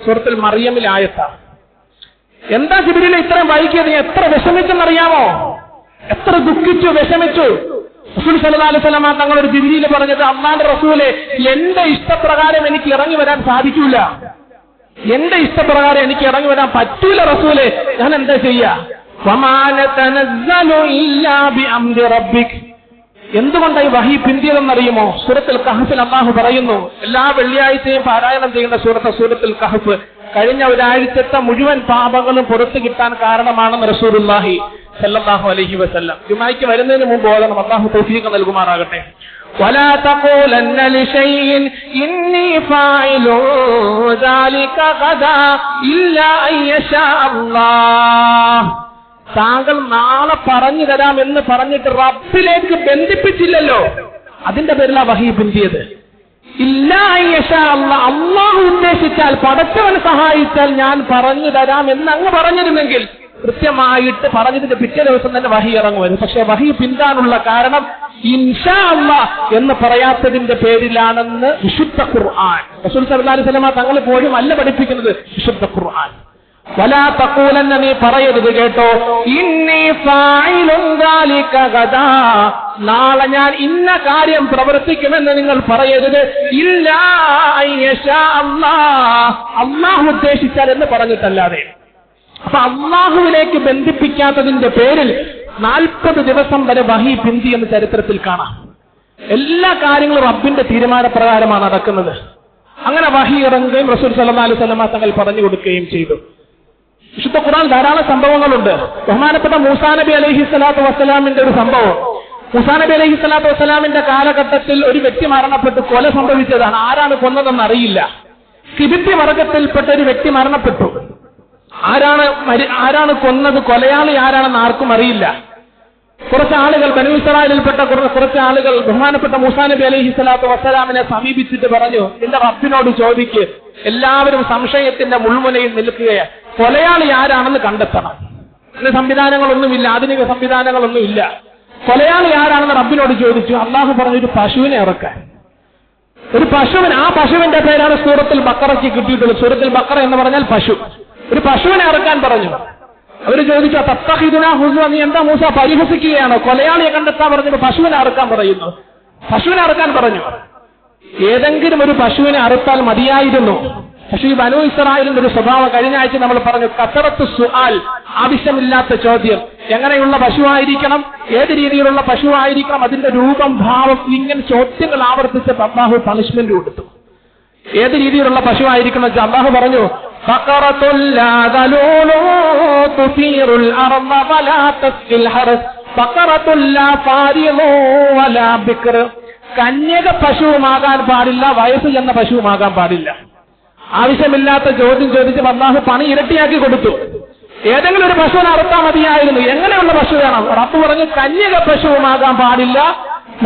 സൂറത്തുൽ മറിയമിലെ ആയത്താണ്. എന്താ ജിബ്രീൽ ഇത്രയും വൈകിയത്? എത്ര വിഷമിച്ചെന്നറിയാമോ? എത്ര ദുഃഖിച്ചു, വിഷമിച്ചു. റസൂൽ സല്ലല്ലാഹു അലൈഹി വസല്ലമ തങ്ങളോട് ജിബ്രീൽ പറഞ്ഞത്, അല്ലാഹുവിന്റെ റസൂലേ, എന്റെ ഇഷ്ടപ്രകാരം എനിക്ക് ഇറങ്ങി വരാൻ സാധിക്കൂല, എന്റെ ഇഷ്ടപ്രകാരം എനിക്ക് ഇറങ്ങി വരാൻ പറ്റൂല റസൂലേ, ഞാൻ എന്താ ചെയ്യാ? വമാ നതനസ്സലു ഇല്ലാ ബിഅംരി റബ്ബിക്. എന്തുകൊണ്ടായി വഹി പിന്തിയതെന്നറിയുമോ? സൂറത്തുൽ കഹഫിൽ അല്ലാഹു പറയുന്നു, എല്ലാ വെള്ളിയാഴ്ചയും പാരായണം ചെയ്യുന്ന സൂറത്തുൽ കഹഫ് കഴിഞ്ഞ ഒരാഴ്ചത്തെ മുഴുവൻ പാപങ്ങളും പുറത്തു കിട്ടാൻ കാരണമാണെന്ന് റസൂലുള്ളാഹി സല്ലല്ലാഹു അലൈഹി വസല്ലം. ജുമായ്ക്ക് വരുന്നതിന് മുമ്പ് ഓതണം. അല്ലാഹു തൗഫീഖ് നൽകുമാറാകട്ടെ. ولا تقولن لشيء إني فاعل ذلك غدا إلا أن يشاء الله. താങ്കൾ നാളെ പറഞ്ഞു തരാമെന്ന് പറഞ്ഞിട്ട് റബ്ബിലേക്ക് ബന്ധിപ്പിച്ചില്ലല്ലോ, അതിന്റെ പേരിലാ വഹി പിന്തിയത്. ഇല്ലാ അൻ യശാ അല്ലാഹ്, അല്ലാഹു ഉദ്ദേശിച്ചാൽ, പടച്ചവൻ സഹായിച്ചാൽ ഞാൻ പറഞ്ഞു തരാം എന്ന് അങ്ങ് പറഞ്ഞിരുന്നെങ്കിൽ കൃത്യമായിട്ട് പറഞ്ഞതിന്റെ പിറ്റേ ദിവസം തന്നെ വഹി ഇറങ്ങുമായിരുന്നു. പക്ഷെ വഹി പിന്താനുള്ള കാരണം ഇൻഷാ അല്ലാഹ് എന്ന് പറയാത്തതിന്റെ പേരിലാണെന്ന് വിശുദ്ധ ഖുർആൻ. റസൂൽ സല്ലല്ലാഹു അലൈഹി വസല്ലം തങ്ങൾ പോലും അല്ല പഠിപ്പിക്കുന്നത്, വിശുദ്ധ ഖുർആൻ. വലാ തഖൂലന്ന, നീ പറയരുത് കേട്ടോ, ഇന്നി ഫാഇലുൻ ദാലിക ഗദാ, നാളെ ഞാൻ ഇന്ന കാര്യം പ്രവർത്തിക്കുമെന്ന് നിങ്ങൾ പറയരുത്. ഇല്ലാ അൻ യശാ അല്ലാഹ്, അല്ലാഹു ഉദ്ദേശിച്ചാൽ എന്ന് പറഞ്ഞിട്ടല്ലാതെ. അപ്പൊ അല്ലാഹുവിലേക്ക് ബന്ധിപ്പിക്കാത്തതിന്റെ പേരിൽ 40 ദിവസം വരെ വഹി പിന്തി എന്ന് ചരിത്രത്തിൽ കാണാം. എല്ലാ കാര്യങ്ങളും റബ്ബിന്റെ തീരുമാനപ്രകാരമാണ് നടക്കുന്നത്. അങ്ങനെ വഹി ഇറങ്ങുകയും റസൂൽ സല്ലല്ലാഹു അലൈഹി വസല്ലം തങ്ങൾ പറഞ്ഞു കൊടുക്കുകയും ചെയ്തു. വിശുദ്ധ ഖുർആൻ ധാരാളം സംഭവങ്ങളുണ്ട്. ബഹുമാനപ്പെട്ട മൂസാ നബി അലൈഹി സ്വലാത്തു വസ്സലാമിന്റെ ഒരു സംഭവം. മൂസാ നബി അലൈഹി സ്വലാത്തു വസ്സലാമിന്റെ കാലഘട്ടത്തിൽ ഒരു വ്യക്തി മരണപ്പെട്ട് കൊല സംഭവിച്ചതാണ്. ആരാണ് കൊന്നതെന്ന് അറിയില്ല. കിബിത്തി വർഗത്തിൽപ്പെട്ട ഒരു വ്യക്തി മരണപ്പെട്ടു. ആരാണ് കൊന്നത്, കൊലയാളി ആരാണെന്ന് ആർക്കും അറിയില്ല. കുറച്ച് ആളുകൾ, ബനൂ ഇസ്രായേലിൽപ്പെട്ട കുറച്ച് ആളുകൾ ബഹുമാനപ്പെട്ട മൂസാ നബി അലൈഹി സ്വലാത്തു വസ്സലാമിനെ സമീപിച്ചിട്ട് പറഞ്ഞു, നിന്റെ റബ്ബിനോട് ചോദിക്ക്. എല്ലാവരും സംശയത്തിന്റെ മുൾമുനയിൽ നിൽക്കുകയാണ്, കൊലയാളി ആരാണെന്ന് കണ്ടെത്തണം. ഇന്ന് സംവിധാനങ്ങളൊന്നുമില്ല, ആധുനിക സംവിധാനങ്ങളൊന്നുമില്ല. കൊലയാളി ആരാണെന്ന് റബ്ബിനോട് ചോദിച്ചു. അള്ളാഹു പറഞ്ഞു ഒരു പശുവിനെ ഇറക്കാൻ. ഒരു പശുവിന്, ആ പശുവിന്റെ പേരാണ് സൂറത്തുൽ ബഖറയ്ക്ക് കിട്ടിയിട്ടുള്ളത്. സൂറത്തുൽ ബഖറ എന്ന് പറഞ്ഞാൽ പശു. ഒരു പശുവിനെ ഇറക്കാൻ പറഞ്ഞു. അവര് ചോദിച്ചു തത്തഹിദുനാ ഹുസ്വ, നീ എന്താ മൂസ പരിഹസിക്കുകയാണോ? കൊലയാളിയെ കണ്ടെത്താൻ പറഞ്ഞത് പശുവിനെ അറുക്കാൻ പറയുന്നു. പശുവിനെ അറുക്കാൻ പറഞ്ഞു. ഏതെങ്കിലും ഒരു പശുവിനെ അറുത്താൽ മതിയായിരുന്നു. പക്ഷേ ഈ ബനൂ ഇസ്രായേലിന്റെ ഒരു സ്വഭാവം കഴിഞ്ഞ ആഴ്ച നമ്മൾ പറഞ്ഞു, കസറത്ത് സുആൽ, ആവശ്യമില്ലാത്ത ചോദ്യം. എങ്ങനെയുള്ള പശുവായിരിക്കണം, ഏത് രീതിയിലുള്ള പശുവായിരിക്കണം, അതിന്റെ രൂപം, ഭാവം, ഇങ്ങനെ ചോദ്യങ്ങൾ ആവർത്തിച്ച് അല്ലാഹു പണിഷ്മെന്റ് കൊടുത്തു. ഏത് രീതിയിലുള്ള പശുവായിരിക്കണം വെച്ചാൽ അല്ലാഹു പറഞ്ഞു കന്യക പശുവുമാകാൻ പാടില്ല, വയസ്സ് ചെന്ന പശുവുമാകാൻ പാടില്ല. ആവശ്യമില്ലാത്ത ചോദ്യം ചോദിച്ച് അല്ലാഹു പണി ഇരട്ടിയാക്കി കൊടുത്തു. ഏതെങ്കിലും ഒരു പശുവിനെ അറുത്താൽ മതിയായിരുന്നു. എങ്ങനെയുള്ള പശു വേണം? റബ്ബ് പറഞ്ഞു കന്യക പശുവുമാകാൻ പാടില്ല,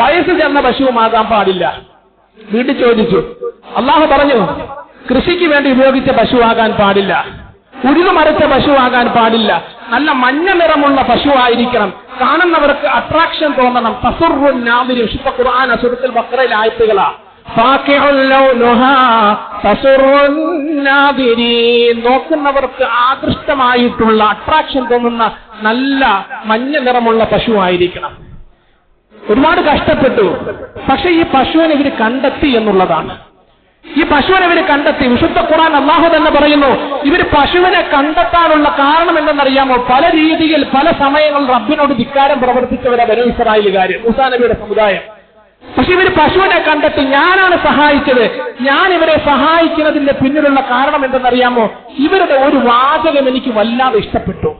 വയസ്സ് ചെന്ന പശുവുമാകാൻ പാടില്ല. വീട്ടിൽ ചോദിച്ചു. അല്ലാഹു പറഞ്ഞു കൃഷിക്ക് വേണ്ടി ഉപയോഗിച്ച പശുവാകാൻ പാടില്ല, ഉരുതുമറിച്ച പശുവാകാൻ പാടില്ല, നല്ല മഞ്ഞ നിറമുള്ള പശുവായിരിക്കണം, കാണുന്നവർക്ക് അട്രാക്ഷൻ തോന്നണം. തസുറുൻ നാദിരി, വിശുദ്ധ ഖുർആൻ സൂറത്തുൽ ബഖറയിലെ ആയത്തുകളാ. നോക്കുന്നവർക്ക് ആകൃഷ്ടമായിട്ടുള്ള, അട്രാക്ഷൻ തോന്നുന്ന നല്ല മഞ്ഞ നിറമുള്ള പശുവായിരിക്കണം. ഒരുപാട് കഷ്ടപ്പെട്ടു. പക്ഷെ ഈ പശുവിനെ ഇവര് കണ്ടെത്തി എന്നുള്ളതാണ്. ഈ പശുവിനെ ഇവര് കണ്ടെത്തി. വിശുദ്ധ ഖുർആൻ അല്ലാഹു തന്നെ പറയുന്നു, ഇവര് പശുവിനെ കണ്ടെത്താനുള്ള കാരണം എന്തെന്നറിയാമോ? പല രീതിയിൽ പല സമയങ്ങളിൽ റബ്ബിനോട് ധിക്കാരം പ്രവർത്തിച്ചവരാ ബനൂ ഇസ്രായേലുകാര്, മൂസാ നബിയുടെ സമുദായം. പക്ഷെ ഇവര് പശുവിനെ കണ്ടെത്തി. ഞാനാണ് സഹായിച്ചത്. ഞാൻ ഇവരെ സഹായിക്കുന്നതിന്റെ പിന്നിലുള്ള കാരണം എന്തെന്നറിയാമോ? ഇവരുടെ ഒരു വാചകം എനിക്ക് വല്ലാതെ ഇഷ്ടപ്പെട്ടു.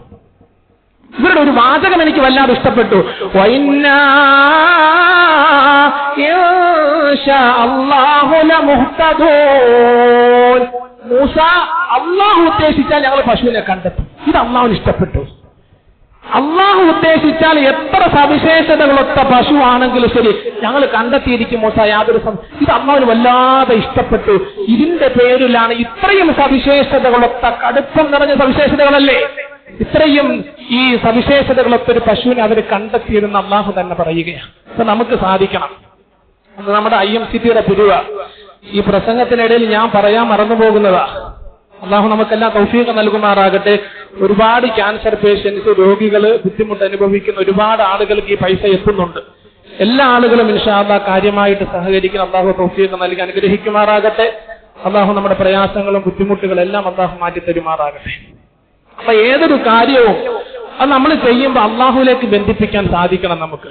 ഇവരുടെ ഒരു വാചകം എനിക്ക് വല്ലാതെ ഇഷ്ടപ്പെട്ടു. മൂസ, അള്ളാഹു ഉദ്ദേശിച്ചാൽ ഞങ്ങൾ പശുവിനെ കണ്ടെത്തും. ഇത് അള്ളാഹുവിന് ഇഷ്ടപ്പെട്ടു. അള്ളാഹു ഉദ്ദേശിച്ചാൽ എത്ര സവിശേഷതകളൊത്ത പശുവാണെങ്കിലും ശരി ഞങ്ങൾ കണ്ടെത്തിയിരിക്കും മൂസ, യാതൊരു ഇത് അള്ളാഹുവിന് വല്ലാതെ ഇഷ്ടപ്പെട്ടു. ഇതിന്റെ പേരിലാണ് ഇത്രയും സവിശേഷതകളൊത്ത, കടുപ്പം നിറഞ്ഞ സവിശേഷതകളല്ലേ, ഇത്രയും ഈ സവിശേഷതകളൊക്കെ ഒരു പശുവിനെ അവർ കണ്ടെത്തിയിരുന്ന അള്ളാഹു തന്നെ പറയുകയാണ്. അപ്പൊ നമുക്ക് സാധിക്കണം. അത് നമ്മുടെ IMCTയുടെ പിരിവ. ഈ പ്രസംഗത്തിനിടയിൽ ഞാൻ പറയാൻ മറന്നുപോകുന്നതാ. അള്ളാഹു നമുക്കെല്ലാം തൗഫീഖ് നൽകുമാറാകട്ടെ. ഒരുപാട് ക്യാൻസർ പേഷ്യൻസ്, രോഗികള്, ബുദ്ധിമുട്ട് അനുഭവിക്കുന്ന ഒരുപാട് ആളുകൾക്ക് ഈ പൈസ എത്തുന്നുണ്ട്. എല്ലാ ആളുകളും ഇൻഷാ അല്ലാഹ് കാര്യമായിട്ട് സഹകരിക്കുന്ന അള്ളാഹു തൗഫീഖ് നൽകി അനുഗ്രഹിക്കുമാറാകട്ടെ. അള്ളാഹു നമ്മുടെ പ്രയാസങ്ങളും ബുദ്ധിമുട്ടുകളും എല്ലാം അള്ളാഹു മാറ്റി തരുമാറാകട്ടെ. അപ്പൊ ഏതൊരു കാര്യവും അത് നമ്മൾ ചെയ്യുമ്പോൾ അള്ളാഹുവിലേക്ക് ബന്ധിപ്പിക്കാൻ സാധിക്കണം നമുക്ക്.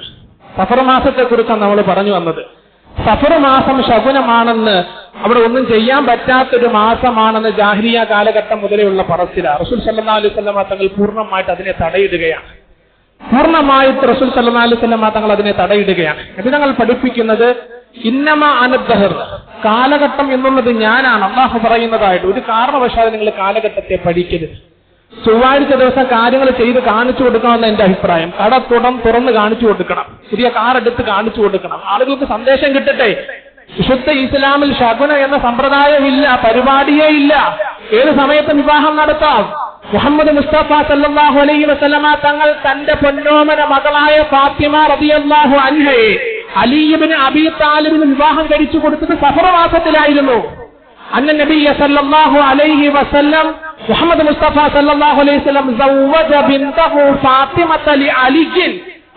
സഫർ മാസത്തെ കുറിച്ചാണ് നമ്മൾ പറഞ്ഞു വന്നത്. സഫർ മാസം ശകുനമാണെന്ന്, അവിടെ ഒന്നും ചെയ്യാൻ പറ്റാത്തൊരു മാസമാണെന്ന് ജാഹിലിയ കാലഘട്ടം മുതലെയുള്ള പറച്ചില. റസൂൽ സല്ലല്ലാഹു അലൈഹി വസല്ലം തങ്ങൾ പൂർണ്ണമായിട്ട് അതിനെ തടയിടുകയാണ്. പൂർണ്ണമായിട്ട് റസൂൽ സല്ലല്ലാഹു അലൈഹി വസല്ലം തങ്ങൾ അതിനെ തടയിടുകയാണ്. നബി തങ്ങൾ പഠിപ്പിക്കുന്നത് ഇന്നമ അനദ്ദഹർ, കാലഘട്ടം എന്നുള്ളത് ഞാനാണ്. അല്ലാഹു പറയുന്നതായിട്ട് ഒരു കാരണവശാലും നിങ്ങൾ കാലഘട്ടത്തെ പഠിക്കരുത്. ചൊവ്വാഴ്ച ദിവസം കാര്യങ്ങൾ ചെയ്ത് കാണിച്ചു കൊടുക്കണമെന്ന് എന്റെ അഭിപ്രായം. കട തുറന്ന് കാണിച്ചു കൊടുക്കണം, പുതിയ കാർ എടുത്ത് കാണിച്ചു കൊടുക്കണം, ആളുകൾക്ക് സന്ദേശം കിട്ടട്ടെ. വിശുദ്ധ ഇസ്ലാമിൽ ശകുന എന്ന സമ്പ്രദായമില്ല, പരിപാടിയേ ഇല്ല. ഏത് സമയത്തും വിവാഹം നടത്താം. മുഹമ്മദ് മുസ്തഫ സല്ലല്ലാഹു അലൈഹി വസല്ലമ തങ്ങൾ തന്റെ പൊന്നോമന മകളായ ഫാത്തിമ റളിയല്ലാഹു അൻഹയെ അലി ഇബ്നു അബീ താലിബിന് വിവാഹം കഴിച്ചു കൊടുത്തത് സഫർ മാസത്തിലായിരുന്നു. അന്ന നബിയ സല്ലല്ലാഹു അലൈഹി വസല്ലം, മുഹമ്മദ് മുസ്തഫ സല്ലല്ലാഹു അലൈഹി വസല്ലം സവ്വജ ബിൻതഹു ഫാത്തിമത ലി അലിയിൻ,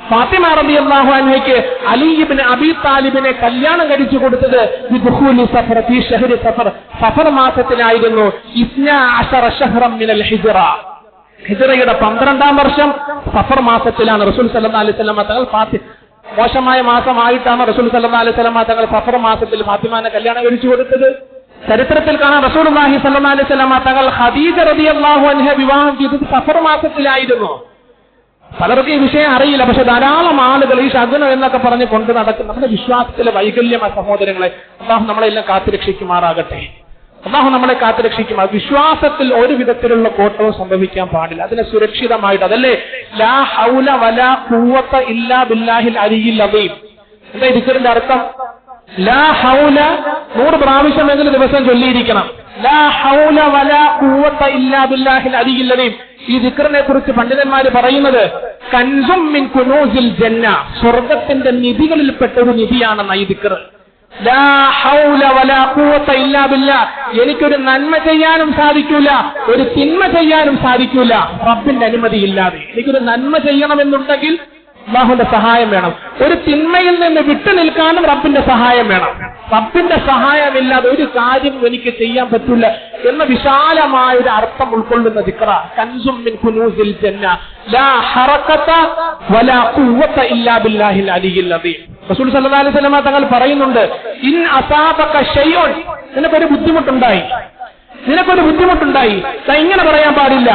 ഫാത്തിമ റളിയല്ലാഹു അൻഹയ്ക്ക് അലി ഇബ്നു അബീ താലിബിനെ കല്യാണം കഴിച്ചു കൊടുത്തത് ബിദുഖൂലി സഫർ ഫീ ശഹ്രി സഫർ, സഫർ മാസത്തിലായിരുന്നു. 12 ശഹ്റൻ മിനൽ ഹിജ്റ, ഹിജ്റയുടെ 12ാം വർഷം സഫർ മാസത്തിലാണ് റസൂൽ സല്ലല്ലാഹു അലൈഹി വസല്ലം തങ്ങൾ മോശമായ മാസമായിട്ടാണ് റസൂൽ സല്ലല്ലാഹു അലൈഹി വസല്ലം തങ്ങൾ സഫർ മാസത്തിൽ ഫാത്തിമാനെ കല്യാണം കഴിച്ചു കൊടുത്തത്. ചരിത്രത്തിൽ കാണാൻ റസൂലുള്ളാഹി സ്വല്ലല്ലാഹു അലൈഹി വസല്ലം തങ്ങൾ ഖദീജ റളിയല്ലാഹു അൻഹ വിവാഹം ചെയ്തത് സഫർ മാസത്തിലായിരുന്നു. പലർക്കും ഈ വിഷയം അറിയില്ല. പക്ഷെ ധാരാളം ആളുകൾ ഈ ശകുനം എന്നൊക്കെ പറഞ്ഞ് കൊണ്ട് നടക്കും. നമ്മുടെ വിശ്വാസത്തിലെ വൈകല്യമായ സഹോദരങ്ങളെ അല്ലാഹു നമ്മളെല്ലാം കാത്തുരക്ഷിക്കുമാറാകട്ടെ. അല്ലാഹു നമ്മളെ കാത്തുരക്ഷിക്കും. വിശ്വാസത്തിൽ ഒരു വിധത്തിലുള്ള കോട്ടവും സംഭവിക്കാൻ പാടില്ല. അതിനെ സുരക്ഷിതമായിട്ട്, അതല്ലേ ലാ ഹൗല വലാ ഖുവത ഇല്ലാ ബില്ലാഹിൽ അലിയിൽ അദീം. എന്താ ഇതിന്റെ അർത്ഥം? ലാ ഹൗല 100 പ്രാവശ്യമെങ്കിലും ദിവസം ചൊല്ലിയിരിക്കണം. ലാ ഹൗല വലാ ഖുവത ഇല്ലാ ബില്ലാഹിൽ അലിയിൽ അലീം. ഈ ദിക്റിനെ കുറിച്ച് പണ്ഡിതന്മാർ പറയുന്നത് കൻസും മിൻ കുനൂസിൽ ജന്ന, സ്വർഗത്തിന്റെ നിധികളിൽപ്പെട്ട ഒരു നിധിയാണെന്ന ഈ ദിക്ർ. ലാ ഹൗല വലാ ഖുവത ഇല്ലാ ബില്ലാഹ്. എനിക്കൊരു നന്മ ചെയ്യാനും സാധിക്കൂല, ഒരു തിന്മ ചെയ്യാനും സാധിക്കൂല റബ്ബിന്റെ അനുമതിയില്ലാതെ. എനിക്കൊരു നന്മ ചെയ്യണമെന്നുണ്ടെങ്കിൽ അല്ലാഹുവിന്റെ സഹായം വേണം, ഒരു തിന്മയിൽ നിന്ന് വിട്ടു നിൽക്കാനും റബ്ബിന്റെ സഹായം വേണം. റബ്ബിന്റെ സഹായമില്ലാതെ ഒരു കാര്യം എനിക്ക് ചെയ്യാൻ പറ്റില്ല എന്ന വിശാലമായ ഒരു അർത്ഥം ഉൾക്കൊള്ളുന്ന ദിക്റ കൻസും മിൻ കുനൂസിൽ ജന്ന ലാ ഹറകത വലാ ഖുവത ഇല്ലാ ബില്ലാഹിൽ അലിയിൽ അദീം. റസൂൽ സല്ലല്ലാഹു അലൈഹി വസല്ലം തങ്ങൾ പറയുന്നുണ്ട്, ഇൻ അസാബക ഷൈഉൻ, നിനക്കൊരു ബുദ്ധിമുട്ടുണ്ടായി, ഇങ്ങനെ പറയാൻ പാടില്ല,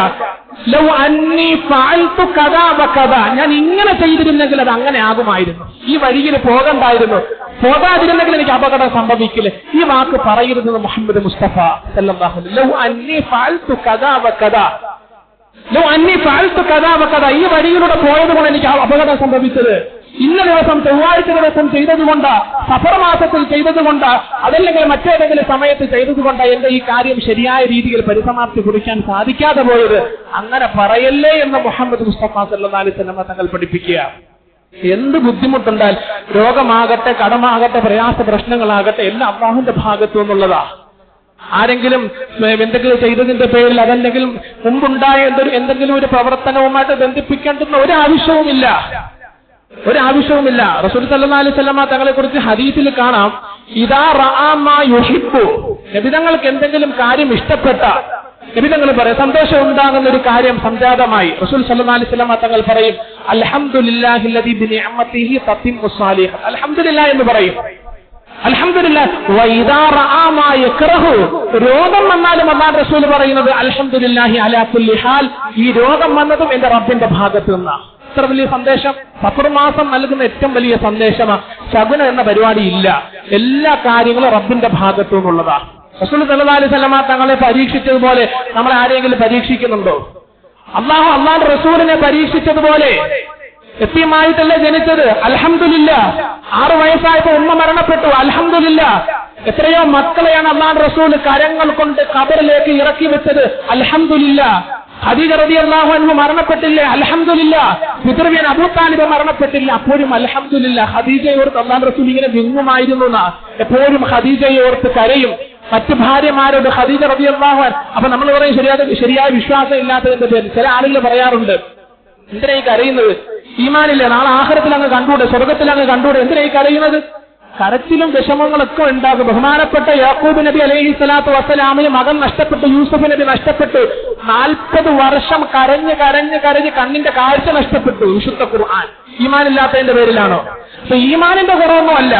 ലൗ അന്നി ഫഅൽതു കദാ വകദാ, ഞാൻ ഇങ്ങനെ ചെയ്തിരുന്നെങ്കിൽ അത് അങ്ങനെ ആകുമായിരുന്നു, ഈ വഴിയിൽ പോകണ്ടായിരുന്നു, പോകാതിരുന്നെങ്കിൽ എനിക്ക് അപകടം സംഭവിക്കില്ല. ഈ വാക്ക് പറയരുതെന്ന് മുഹമ്മദ് മുസ്തഫ സല്ലല്ലാഹു അലൈഹി വസല്ലം. ലൗ അന്നി ഫഅൽതു കദാ വകദാ, ലൗ അന്നി ഫഅൽതു കദാ വകദാ, ഈ വഴിയിലൂടെ പോയതുകൊണ്ട് എനിക്ക് അപകടം സംഭവിച്ചത്, ഇന്ന ദിവസം ചൊവ്വാഴ്ച ദിവസം ചെയ്തതുകൊണ്ട്, സഫർ മാസത്തിൽ ചെയ്തതുകൊണ്ട്, അതല്ലെങ്കിൽ മറ്റേതെങ്കിലും സമയത്ത് ചെയ്തതുകൊണ്ട് എന്റെ ഈ കാര്യം ശരിയായ രീതിയിൽ പരിസമാപ്തി കുറിക്കാൻ സാധിക്കാതെ പോയത്, അങ്ങനെ പറയല്ലേ എന്ന് മുഹമ്മദ് മുസ്തഫ സല്ലല്ലാഹു അലൈഹി വസല്ലം തങ്ങൾ പഠിപ്പിക്കുക. എന്ത് ബുദ്ധിമുട്ടുണ്ടാൽ, രോഗമാകട്ടെ, കടമാകട്ടെ, പ്രയാസ പ്രശ്നങ്ങളാകട്ടെ, എല്ലാം അല്ലാഹുവിന്റെ ഭാഗത്തു നിന്നുള്ളതാ. ആരെങ്കിലും എന്തെങ്കിലും ചെയ്തതിന്റെ പേരിൽ അതല്ലെങ്കിൽ മുമ്പുണ്ടായ എന്തെങ്കിലും ഒരു പ്രവർത്തനവുമായിട്ട് ബന്ധിപ്പിക്കേണ്ടുന്ന ഒരാവശ്യവുമില്ല. റസൂൽ സല്ലല്ലാഹു അലൈഹി വസല്ലം തങ്ങളെ കുറിച്ച് ഹദീസിൽ കാണാം, ഇദാ റഅ മാ യുഹിബ്ബു, നബി തങ്ങൾക്ക് എന്തെങ്കിലും കാര്യം ഇഷ്ടപ്പെട്ട, നബി തങ്ങൾ പറയും സന്തോഷം ഉണ്ടാകുന്ന ഒരു കാര്യം സംജാതമായി, റസൂൽ സല്ലല്ലാഹു അലൈഹി വസല്ലം തങ്ങൾ പറയും അൽഹംദുലില്ലാഹില്ലദീ ബിനിഅമതിഹി തത്തിമ്മു സ്വാലിഹാത്ത്, അൽഹംദുലില്ലാഹ് എന്ന് പറയും. അൽഹംദുലില്ലാഹ്. വഇദാ റഅ മാ യക്റഹു, രോഗം വന്നാലും അല്ലാഹു റസൂൽ പറയുന്നത് അൽഹംദുലില്ലാഹി അലാ കുല്ലി ഹാൽ, ഈ രോഗം വന്നതും എന്റെ റബ്ബിന്റെ ഭാഗത്തു നിന്നാണ്. ഇത്ര വലിയ സന്ദേശം സഫർ മാസം നൽകുന്ന ഏറ്റവും വലിയ സന്ദേശമാണ്. ശകുനം എന്ന പരിപാടി ഇല്ല, എല്ലാ കാര്യങ്ങളും റബ്ബിന്റെ ഭാഗത്തു നിന്നുള്ളതാണ്. റസൂൽ സല്ലല്ലാഹു അലൈഹി വസല്ലം തങ്ങളെ പരീക്ഷിച്ചതുപോലെ നമ്മളെ ആരെങ്കിലും പരീക്ഷിക്കുന്നുണ്ടോ? അല്ലാഹുവിന്റെ റസൂലിനെ പരീക്ഷിച്ചതുപോലെ യതീമായിട്ടല്ലേ ജനിച്ചത്, അൽഹംദുലില്ലാഹ്. 6 വയസ്സായപ്പോൾ ഉമ്മ മരണപ്പെട്ടു, അൽഹംദുലില്ലാഹ്. എത്രയോ മക്കളെയാണ് അല്ലാഹുവിന്റെ റസൂൽ കരങ്ങൾ കൊണ്ട് ഖബറിലേക്ക് ഇറക്കി വെച്ചത്, അൽഹംദുലില്ലാഹ്. ഖദീജ റളിയല്ലാഹു അൻഹ മരണപ്പെട്ടില്ലേ, അൽഹംദുലില്ലാഹ്. പിതൃവ്യൻ അബൂ താലിബ് മരണപ്പെട്ടില്ല, അപ്പോഴും അൽഹംദുലില്ലാഹ്. ഖദീജയെ ഓർത്ത് അല്ലാഹുവിന്റെ റസൂൽ ഇങ്ങനെ വിങ്ങുമായിരുന്നു, എപ്പോഴും ഖദീജയെ ഓർത്ത് കരയും. മറ്റു ഭാര്യമാരോട് ഖദീജ റളിയല്ലാഹു അൻഹ. അപ്പൊ നമ്മൾ പറയും ശരിയായ വിശ്വാസം ഇല്ലാത്തതിന്റെ പേരിൽ ചില ആളുകൾ പറയാറുണ്ട്, എന്തിനാ ഈ കരയുന്നത്, ഈമാനില്ലേ, നാളെ ആഖിറത്തിൽ അങ്ങ് കണ്ടൂടെ, സ്വർഗത്തിൽ അങ്ങ് കണ്ടൂടെ, എന്തിനാ ഈ കരയുന്നത്? കരച്ചിലും വിഷമങ്ങളൊക്കെ ഉണ്ടാകും. ബഹുമാനപ്പെട്ട യാക്കൂബ് നബി അലൈഹി സ്വലാത്തു വസ്സലാമിന് മകൻ നഷ്ടപ്പെട്ടു, യൂസുഫ് നബി നഷ്ടപ്പെട്ടു. 40 വർഷം കരഞ്ഞ് കണ്ണിന്റെ കാഴ്ച നഷ്ടപ്പെട്ടു. വിശുദ്ധ ഖുർആൻ ഈമാനില്ലാത്തതിന്റെ പേരിലാണോ? അപ്പൊ ഈമാനിന്റെ കുറവൊന്നുമല്ല,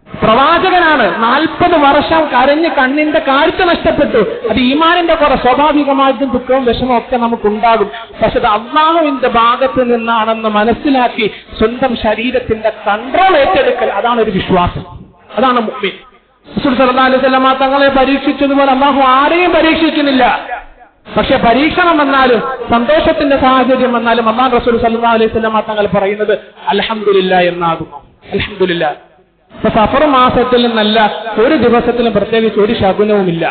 പ്രവാചകനാണ്. 40 വർഷം കരഞ്ഞ് കണ്ണിന്റെ കാഴ്ച നഷ്ടപ്പെട്ടു. അത് ഈമാനിന്റെ കുറവ്. സ്വാഭാവികമായിട്ടും ദുഃഖവും വിഷമവും ഒക്കെ നമുക്കുണ്ടാകും. പക്ഷെ അത് അല്ലാഹുവിന്റെ ഭാഗത്ത് നിന്നാണെന്ന് മനസ്സിലാക്കി സ്വന്തം ശരീരത്തിന്റെ കൺട്രോൾ ഏറ്റെടുക്കൽ, അതാണ് ഒരു വിശ്വാസം, അതാണ് മുഅ്മിൻ. റസൂൽ സല്ലല്ലാഹു അലൈഹി വസല്ലം തങ്ങളെ പരീക്ഷിച്ചതുപോലെ അല്ലാഹു ആരെയും പരീക്ഷിക്കുന്നില്ല. പക്ഷെ പരീക്ഷണം വന്നാലും സന്തോഷത്തിന്റെ സാഹചര്യം വന്നാലും അല്ലാഹു റസൂൽ സല്ലല്ലാഹു അലൈഹി വസല്ലം തങ്ങൾ പറയുന്നത് അൽഹംദുലില്ലാഹ് എന്നാകുന്നു. അൽഹംദുലില്ലാഹ്. സഫർ മാസത്തിൽ നിന്നല്ല, ഒരു ദിവസത്തിലും പ്രത്യേകിച്ച് ഒരു ശകുനവുമില്ല.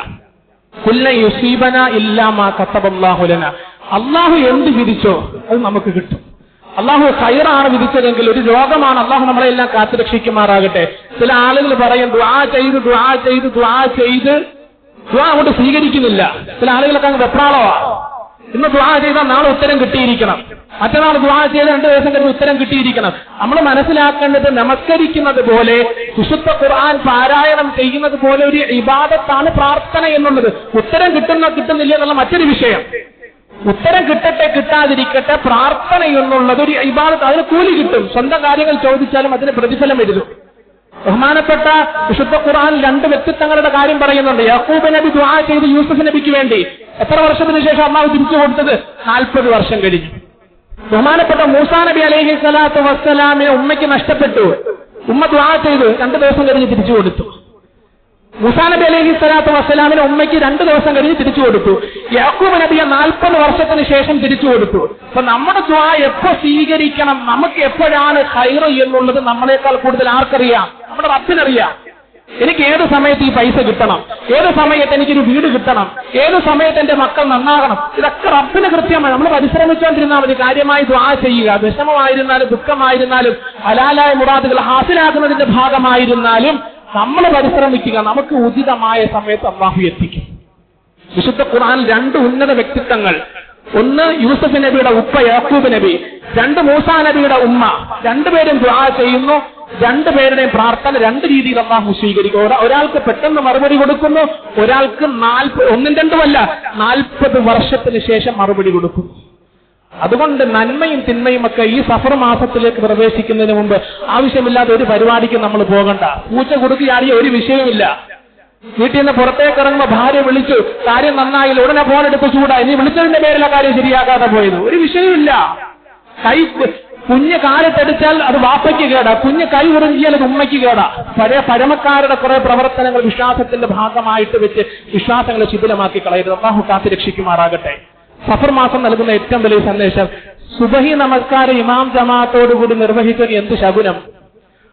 കുല്ലൻ യുസീബനാ ഇല്ലാ മാ കതബല്ലാഹു ലനാ, അല്ലാഹു എന്ത് വിധിച്ചോ അത് നമുക്ക് കിട്ടും. അല്ലാഹു ഖൈറാണ് വിധിച്ചതെങ്കിൽ, ഒരു രോഗമാണ്, അല്ലാഹു നമ്മളെല്ലാം കാത്തുരക്ഷിക്കുമാറാകട്ടെ. ചില ആളുകൾ പറയും ദുആ ചെയ്ത് ദുആ അങ്ങോട്ട് സ്വീകരിക്കുന്നില്ല. ചില ആളുകളൊക്കെ അങ്ങ് വെപ്രാളമാണ്. ഇന്ന് ദുആ ചെയ്താൽ നാളെ ഉത്തരം കിട്ടിയിരിക്കണം, മറ്റന്നാൾ ദുആ ചെയ്ത് 2 ദിവസം കഴിഞ്ഞ് ഉത്തരം കിട്ടിയിരിക്കണം. നമ്മൾ മനസ്സിലാക്കേണ്ടത്, നമസ്കരിക്കുന്നത് പോലെ, വിശുദ്ധ ഖുർആൻ പാരായണം ചെയ്യുന്നത് പോലെ ഒരു ഇബാദത്താണ് പ്രാർത്ഥന എന്നുള്ളത്. ഉത്തരം കിട്ടുന്നില്ല എന്നുള്ള മറ്റൊരു വിഷയം. ഉത്തരം കിട്ടട്ടെ കിട്ടാതിരിക്കട്ടെ, പ്രാർത്ഥന എന്നുള്ളത് ഒരു ഇബാദത്ത്, അതിന് കൂലി കിട്ടും. സ്വന്തം കാര്യങ്ങൾ ചോദിച്ചാലും അതിന് പ്രതിഫലം എഴുതും. ബഹുമാനപ്പെട്ട വിശുദ്ധ ഖുർആൻ 2 വ്യക്തിത്വങ്ങളുടെ കാര്യം പറയുന്നുണ്ട്. യാക്കൂബ് നബി ദുആ ചെയ്ത് യൂസുഫ് നബിക്ക് വേണ്ടി എത്ര വർഷത്തിന് ശേഷം അല്ലാഹു തിരിച്ചു കൊടുത്തത്? 40 വർഷം കഴിഞ്ഞു. ബഹുമാനപ്പെട്ട മൂസാ നബി അലൈഹി സ്വലാത്തു വസ്സലാമിനെ ഉമ്മയ്ക്ക് നഷ്ടപ്പെട്ടു. ഉമ്മ ദുആ ചെയ്തു, 2 ദിവസം കഴിഞ്ഞ് തിരിച്ചു കൊടുത്തു. മൂസാ നബി അലൈഹി സ്വലാത്തു വസ്സലാമിനെ ഉമ്മയ്ക്ക് 2 ദിവസം കഴിഞ്ഞ് തിരിച്ചു കൊടുത്തു. യാക്കൂബ് നബിയെ 40 വർഷത്തിന് ശേഷം തിരിച്ചു കൊടുത്തു. അപ്പൊ നമ്മുടെ ദുആ എപ്പോ സ്വീകരിക്കണം, നമുക്ക് എപ്പോഴാണ് ഖൈർ എന്നുള്ളത് നമ്മളെക്കാൾ കൂടുതൽ ആർക്കറിയാം? നമ്മുടെ റബ്ബിനറിയാം. എനിക്ക് ഏത് സമയത്ത് ഈ പൈസ കിട്ടണം, ഏത് സമയത്ത് എനിക്കൊരു വീട് കിട്ടണം, ഏത് സമയത്ത് എന്റെ മക്കൾ നന്നാകണം, ഇതൊക്കെ റബ്ബിന് കൃത്യമായി നമ്മൾ പരിശ്രമിച്ചുകൊണ്ടിരുന്നാൽ മതി. കാര്യമായി ദുആ ചെയ്യുക. വിഷമമായിരുന്നാലും ദുഃഖമായിരുന്നാലും ഹലാലായ മുറാദുകൾ ഹാസിലാക്കുന്നതിന്റെ ഭാഗമായിരുന്നാലും നമ്മൾ പരിശ്രമിക്കുക. നമുക്ക് ഉചിതമായ സമയത്ത് അല്ലാഹു എത്തിക്കും. വിശുദ്ധ ഖുർആനിൽ 2 ഉന്നത വ്യക്തിത്വങ്ങൾ, ഒന്ന് യൂസഫ് നബിയുടെ ഉപ്പ യാക്കൂബ് നബി, 2 മൂസാ നബിയുടെ ഉമ്മ, 2 പേരും ദുആ ചെയ്യുന്നു. 2 പേരുടെയും പ്രാർത്ഥന 2 രീതിയിൽ അല്ലാഹു സ്വീകരിക്കും. ഒരാൾക്ക് പെട്ടെന്ന് മറുപടി കൊടുക്കുന്നു, ഒരാൾക്ക് 40 വർഷത്തിന് ശേഷം മറുപടി കൊടുക്കുന്നു. അതുകൊണ്ട് നന്മയും തിന്മയും ഒക്കെ ഈ സഫർ മാസത്തിലേക്ക് പ്രവേശിക്കുന്നതിന് മുമ്പ് ആവശ്യമില്ലാതെ ഒരു പരിപാടിക്ക് നമ്മൾ പോകണ്ട. പൂച്ച കൊടുക്കുകയാണെങ്കിൽ ഒരു വിഷയമില്ല. വീട്ടിൽ നിന്ന് പുറത്തേക്ക് ഇറങ്ങുമ്പോൾ ഭാര്യ വിളിച്ചു, കാര്യം നന്നായില്ല, ഉടനെ ഫോൺ എടുത്ത് ചൂടായി, നീ വിളിച്ചതിന്റെ പേരിലെ കാര്യം ശരിയാക്കാതെ പോയത്, ഒരു വിഷയമില്ല. കുഞ്ഞ് കാലത്തടിച്ചാൽ അത് വാപ്പയ്ക്ക് കേടാ, കുഞ്ഞ് കൈ ഉറിഞ്ചിയാൽ അത് ഉമ്മയ്ക്ക് കേടാ. പഴയ പഴമക്കാരുടെ കുറെ പ്രവർത്തനങ്ങൾ വിശ്വാസത്തിന്റെ ഭാഗമായിട്ട് വെച്ച് വിശ്വാസങ്ങളെ ശിഥിലമാക്കി കളയരുത്. അല്ലാഹു കാത്ത് രക്ഷിക്കുമാറാകട്ടെ. സഫർ മാസം നൽകുന്ന ഏറ്റവും വലിയ സന്ദേശം, സുബഹി നമസ്കാരം ഇമാം ജമാഅത്തോടുകൂടി നിർവഹിക്കുന്ന എന്ത് ശകുനം.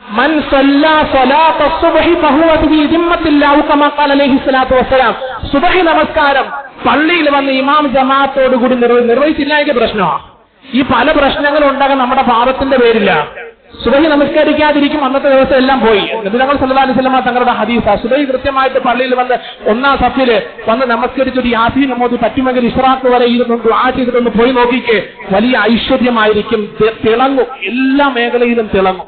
മൻ സല്ലാ സ്വലാത്ത സുബ്ഹി ഫഹുവ ഫീ ദിമ്മത്തില്ലാഹി കമാ ഖാല അലൈഹി സ്വലാത്തു വസ്സലാം. സുബ്ഹി നമസ്കാരം പള്ളിയിൽ വന്ന് ഇമാം ജമാഅത്തോടുകൂടി നിർവഹിച്ചില്ലെങ്കിൽ പ്രശ്നമാണ്. ഈ പല പ്രശ്നങ്ങളും ഉണ്ടാകാൻ നമ്മുടെ പാപത്തിന്റെ പേരില്ല. സുബഹി നമസ്കരിക്കാതിരിക്കും, അന്നത്തെ ദിവസം എല്ലാം പോയി. നബി തങ്ങൾ സല്ലല്ലാഹു അലൈഹി വസല്ലം തങ്ങളുടെ ഹദീസാ, സുബഹി കൃത്യമായിട്ട് പള്ളിയിൽ വന്ന് 1-ാം സഫില് വന്ന് നമസ്കരിച്ചൊരു യാസീൻ ഓതി പറ്റുമെങ്കിൽ ഇശ്റാഖ് വരെ ഇരുന്ന് ദുആ ചെയ്തിട്ടൊന്ന് പോയി നോക്കിക്കേ, വലിയ ഐശ്വര്യമായിരിക്കും, തിളങ്ങും, എല്ലാ മേഖലയിലും തിളങ്ങും.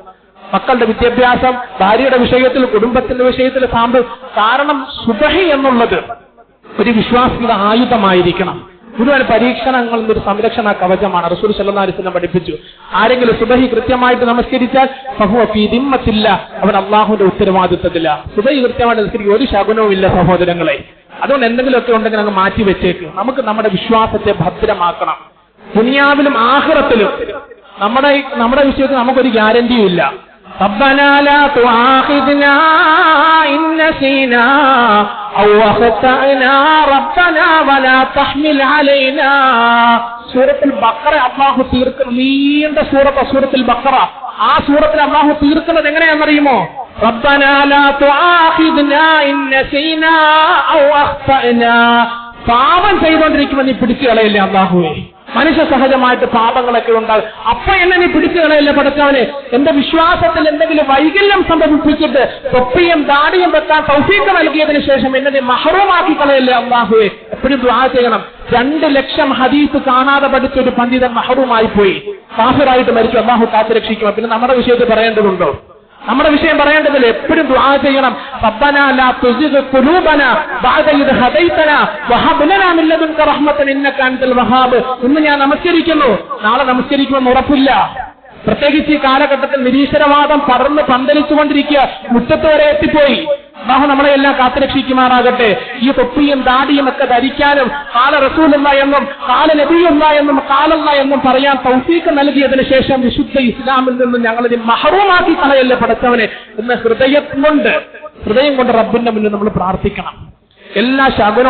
മക്കളുടെ വിദ്യാഭ്യാസം, ഭാര്യയുടെ വിഷയത്തിൽ, കുടുംബത്തിന്റെ വിഷയത്തിൽ, കാരണം സുബഹി എന്നുള്ളത് ഒരു വിശ്വാസിയുടെ ആയുധമായിരിക്കണം. മുഴുവൻ പരീക്ഷണങ്ങളിൽ ഒരു സംരക്ഷണ കവചമാണ്. റസൂൽ സല്ലല്ലാഹു അലൈഹി വസല്ലം പഠിപ്പിച്ചു, ആരെങ്കിലും സുബഹി കൃത്യമായിട്ട് നമസ്കരിച്ചാൽ ഫഹുവ ഫീ ദിമ്മത്തില്ല, അവൻ അല്ലാഹുവിന്റെ ഉത്തരവാദിത്തത്തില്ല. സുബഹി കൃത്യമായിട്ട് നമസ്കരിക്കുക ഒരു ശകുനവും ഇല്ല സഹോദരങ്ങളെ. അതുകൊണ്ട് എന്തെങ്കിലുമൊക്കെ ഉണ്ടെങ്കിൽ അങ്ങ് മാറ്റി വെച്ചേക്ക്. നമുക്ക് നമ്മുടെ വിശ്വാസത്തെ ഭദ്രമാക്കണം. ദുനിയാവിലും ആഖിറത്തിലും നമ്മുടെ വിഷയത്തിൽ നമുക്കൊരു ഗ്യാരണ്ടിയും ഇല്ല. ربنا لا تؤاخذنا إن نسينا أو أخطأنا ربنا ولا تحمل علينا. സൂറത്തുൽ ബഖറ അല്ലാഹു തീർക്കുന്ന നീണ്ട സൂറത്തുൽ ബഖറ. ആ സൂറത്തിൽ അല്ലാഹു തീർക്കുന്നത് എങ്ങനെയാണെന്നറിയുമോ? ربنا لا تؤاخذنا إن نسينا أو أخطأنا. പാപം ചെയ്തുകൊണ്ടിരിക്കുമ്പോൾ നീ പിടിച്ചു കളയില്ലേ അല്ലാഹുവേ. മനുഷ്യ സഹജമായിട്ട് പാപങ്ങളൊക്കെ ഉണ്ടാകും. അപ്പൊ എന്നെ നീ പിടിച്ചു കളയില്ലേ പടച്ചവനെ. എന്റെ വിശ്വാസത്തിൽ എന്തെങ്കിലും വൈകല്യം സംഭവിപ്പിച്ചിട്ട് തൊപ്പിയും ദാടിയും വെക്കാൻ തൗഫീഖ് നൽകിയതിനു ശേഷം എന്നെ നീ മഹ്റൂമാക്കി കളയില്ലേ അല്ലാഹുവേ. എപ്പോഴും ദുആ ചെയ്യണം. 2 ലക്ഷം ഹദീസ് കാണാതെ പഠിച്ചൊരു പണ്ഡിതൻ മഹ്റൂമായി പോയി, കാഫിറായിട്ട് മരിച്ചു. അല്ലാഹു കാത്തുരക്ഷിക്കും. പിന്നെ നമ്മുടെ വിഷയത്തിൽ പറയേണ്ടതുണ്ടോ? നമ്മുടെ വിഷയം പറയേണ്ടതില്ല. എപ്പോഴും ദുആ ചെയ്യണം. റബ്ബനാ ലാ തുസിഗ് ഖുലൂബനാ ബഅദ ഇദ് ഹദൈതനാ വഹബ് ലനാ മിൻ ലദുൻക റഹ്മതൻ ഇന്നക അൻതൽ വഹാബ്. ഇന്ന് ഞാൻ നമസ്കരിക്കുന്നു, നാളെ നമസ്കരിക്കുമെന്ന് ഉറപ്പില്ല. പ്രത്യേകിച്ച് ഈ കാലഘട്ടത്തിൽ നിരീശ്വരവാദം പടർന്ന് പന്തലിച്ചുകൊണ്ടിരിക്കുക, മുറ്റത്ത് വരെ എത്തിപ്പോയി. അല്ലാഹു നമ്മളെ എല്ലാം കാത്തുരക്ഷിക്കുമാറാകട്ടെ. ഈ തൊപ്പിയും ദാടിയും ഒക്കെ ധരിക്കാനും കാല റസൂലുള്ള എന്നും കാല നബിയുള്ള എന്നും കാലല്ല എന്നും പറയാൻ തൗഫീഖ് നൽകിയതിനു ശേഷം വിശുദ്ധ ഇസ്ലാമിൽ നിന്നും ഞങ്ങളിത് മഹ്റൂമാക്കി കളയല്ലേ പടച്ചവനെ എന്ന് ഹൃദയം കൊണ്ട് റബ്ബിന്റെ മുന്നിൽ നമ്മൾ പ്രാർത്ഥിക്കണം. എല്ലാ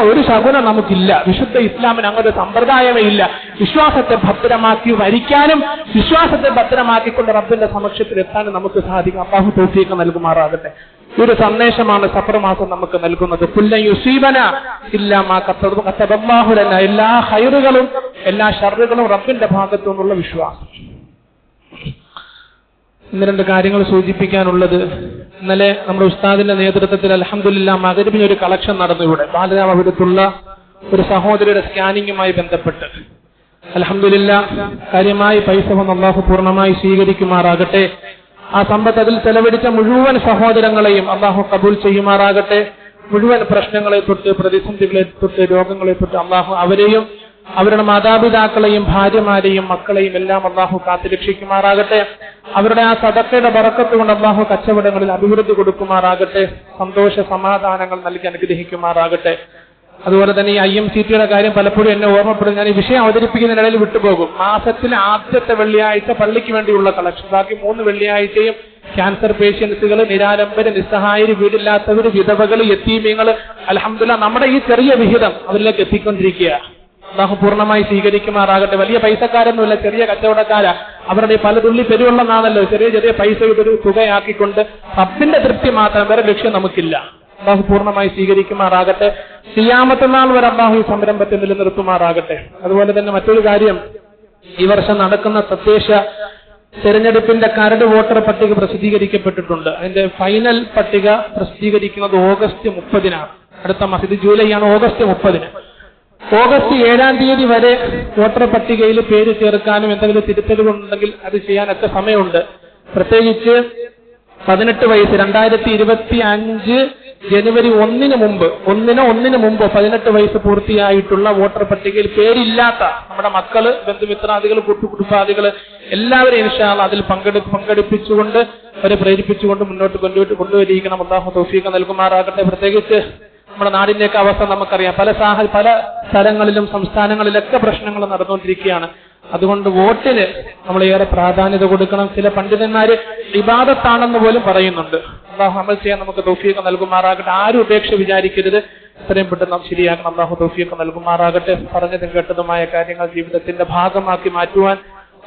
ഒരു ശകുനം നമുക്കില്ല. വിശുദ്ധ ഇസ്ലാമിന് അങ്ങനെ സമ്പ്രദായമേ ഇല്ല. വിശ്വാസത്തെ ഭദ്രമാക്കി വരിക്കാനും വിശ്വാസത്തെ ഭദ്രമാക്കിക്കൊണ്ട് റബ്ബിന്റെ സമക്ഷത്തിൽ എത്താനും നമുക്ക് സാധിക്കും. അല്ലാഹു തൗഫീഖ് നൽകുമാറാകട്ടെ. ഒരു സന്ദേശമാണ് സഫർ മാസം നമുക്ക് നൽകുന്നത്. കുല്ലൻ യുസീബന ഇല്ലാ മാ കതബല്ലാഹു ലനാ. എല്ലാ ഖൈറുകളും എല്ലാ ശർറുകളും റബ്ബിന്റെ ഭാഗത്തു നിന്നുള്ള വിശ്വാസം. 1-2 കാര്യങ്ങൾ സൂചിപ്പിക്കാനുള്ളത്. ഇന്നലെ നമ്മുടെ ഉസ്താദിന്റെ നേതൃത്വത്തിൽ അൽഹംദുലില്ലാഹ് മഗ്‌രിബിന് ഒരു കളക്ഷൻ നടന്നു. ഇവിടെ ബാലരാമപുരത്തുള്ള ഒരു സഹോദരിയുടെ സ്കാനിങ്ങുമായി ബന്ധപ്പെട്ട് അൽഹംദുലില്ലാഹ് കാര്യമായി പൈസ വന്ന് അല്ലാഹു പൂർണ്ണമായി സ്വീകരിക്കുമാറാകട്ടെ. ആ സമ്പത്ത് അതിൽ ചെലവഴിച്ച മുഴുവൻ സഹോദരങ്ങളെയും അല്ലാഹു കബൂൽ ചെയ്യുമാറാകട്ടെ. മുഴുവൻ പ്രശ്നങ്ങളെ തൊട്ട്, പ്രതിസന്ധികളെ തൊട്ട്, രോഗങ്ങളെ തൊട്ട് അല്ലാഹു അവരെയും അവരുടെ മാതാപിതാക്കളെയും ഭാര്യമാരെയും മക്കളെയും എല്ലാം അല്ലാഹു കാത്തുരക്ഷിക്കുമാറാകട്ടെ. അവരുടെ ആ സദഖയുടെ ബറക്കത്ത് കൊണ്ട് അല്ലാഹു കച്ചവടങ്ങളിൽ അഭിവൃദ്ധി കൊടുക്കുമാറാകട്ടെ. സന്തോഷ സമാധാനങ്ങൾ നൽകി അനുഗ്രഹിക്കുമാറാകട്ടെ. അതുപോലെ തന്നെ ഈ IMCTയുടെ കാര്യം പലപ്പോഴും എന്നെ ഓർമ്മപ്പെടും. ഞാൻ ഈ വിഷയം അവതരിപ്പിക്കുന്നതിനിടയിൽ വിട്ടുപോകും. മാസത്തിലെ ആദ്യത്തെ വെള്ളിയാഴ്ച പള്ളിക്ക് വേണ്ടിയുള്ള കളക്ഷൻ, ബാക്കി 3 വെള്ളിയാഴ്ചയും ക്യാൻസർ പേഷ്യൻസുകൾ, നിരാലംബര്, നിസ്സഹായര്, വീടില്ലാത്തവര്, വിധവകൾ, യതീമീങ്ങൾ, അൽഹംദുലില്ലാഹ് നമ്മുടെ ഈ ചെറിയ വിഹിതം അവരിലേക്ക് എത്തിക്കൊണ്ടിരിക്കുക. അള്ളാഹു പൂർണ്ണമായി സ്വീകരിക്കുമാറാകട്ടെ. വലിയ പൈസക്കാരൊന്നുമില്ല, ചെറിയ കച്ചവടക്കാരാ. അവരുടെ പല തുള്ളി പെരുവെള്ളമാണല്ലോ, ചെറിയ ചെറിയ പൈസ ഒരു തുകയാക്കിക്കൊണ്ട് റബ്ബിന്റെ തൃപ്തി മാത്രം, വേറെ ലക്ഷ്യം നമുക്കില്ല. അള്ളാഹു പൂർണ്ണമായി സ്വീകരിക്കുമാറാകട്ടെ. ഖിയാമത്ത് നാൾ വരെ അള്ളാഹു ഈ സംരംഭത്തെ നിലനിർത്തുമാറാകട്ടെ. അതുപോലെ തന്നെ മറ്റൊരു കാര്യം, ഈ വർഷം നടക്കുന്ന തദ്ദേശ തെരഞ്ഞെടുപ്പിന്റെ കരട് വോട്ടർ പട്ടിക പ്രസിദ്ധീകരിക്കപ്പെട്ടിട്ടുണ്ട്. അതിന്റെ ഫൈനൽ പട്ടിക പ്രസിദ്ധീകരിക്കുന്നത് ഓഗസ്റ്റ് 30-നാണ്. അടുത്ത മാസം, ഇത് ജൂലൈ ആണ്, ഓഗസ്റ്റ് 30-ന്. ഓഗസ്റ്റ് 7-ാം തീയതി വരെ വോട്ടർ പട്ടികയിൽ പേര് ചേർക്കാനും എന്തെങ്കിലും തിരുത്തലുകളുണ്ടെങ്കിൽ അത് ചെയ്യാനൊക്കെ സമയമുണ്ട്. പ്രത്യേകിച്ച് 18 വയസ്സ് 2025 ജനുവരി 1-ന് മുമ്പ് 18 വയസ്സ് പൂർത്തിയായിട്ടുള്ള വോട്ടർ പട്ടികയിൽ പേരില്ലാത്ത നമ്മുടെ മക്കള്, ബന്ധുമിത്രാദികൾ, കുടുംബാദികൾ എല്ലാവരെയും ഇൻഷാ അല്ലാഹ് അതിൽ പങ്കെടുപ്പിച്ചുകൊണ്ട് അവരെ പ്രേരിപ്പിച്ചുകൊണ്ട് മുന്നോട്ട് കൊണ്ടുവരികണം. അല്ലാഹു തൗഫീഖ് നൽകുമാറാകട്ടെ. പ്രത്യേകിച്ച് നമ്മുടെ നാടിന്റെയൊക്കെ അവസ്ഥ നമുക്കറിയാം. പല സ്ഥലങ്ങളിലും സംസ്ഥാനങ്ങളിലൊക്കെ പ്രശ്നങ്ങൾ നടന്നുകൊണ്ടിരിക്കുകയാണ്. അതുകൊണ്ട് വോട്ടിന് നമ്മൾ ഏറെ പ്രാധാന്യത കൊടുക്കണം. ചില പണ്ഡിതന്മാര് ഇബാദത്താണെന്ന് പോലും പറയുന്നുണ്ട്. അല്ലാഹു അമൽ ചെയ്യാൻ നമുക്ക് തൗഫീഖ് നൽകുമാറാകട്ടെ. ആരും ഉപേക്ഷ വിചാരിക്കരുത്. എത്രയും പെട്ടെന്ന് നാം ശരിയാക്കണം. അല്ലാഹു തൗഫീഖ് നൽകുമാറാകട്ടെ. പറഞ്ഞതും കേട്ടതുമായ കാര്യങ്ങൾ ജീവിതത്തിന്റെ ഭാഗമാക്കി മാറ്റുവാൻ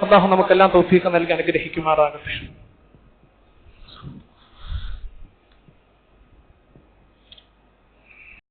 അല്ലാഹു നമുക്കെല്ലാം തൗഫീഖ് നൽകി അനുഗ്രഹിക്കുമാറാകട്ടെ.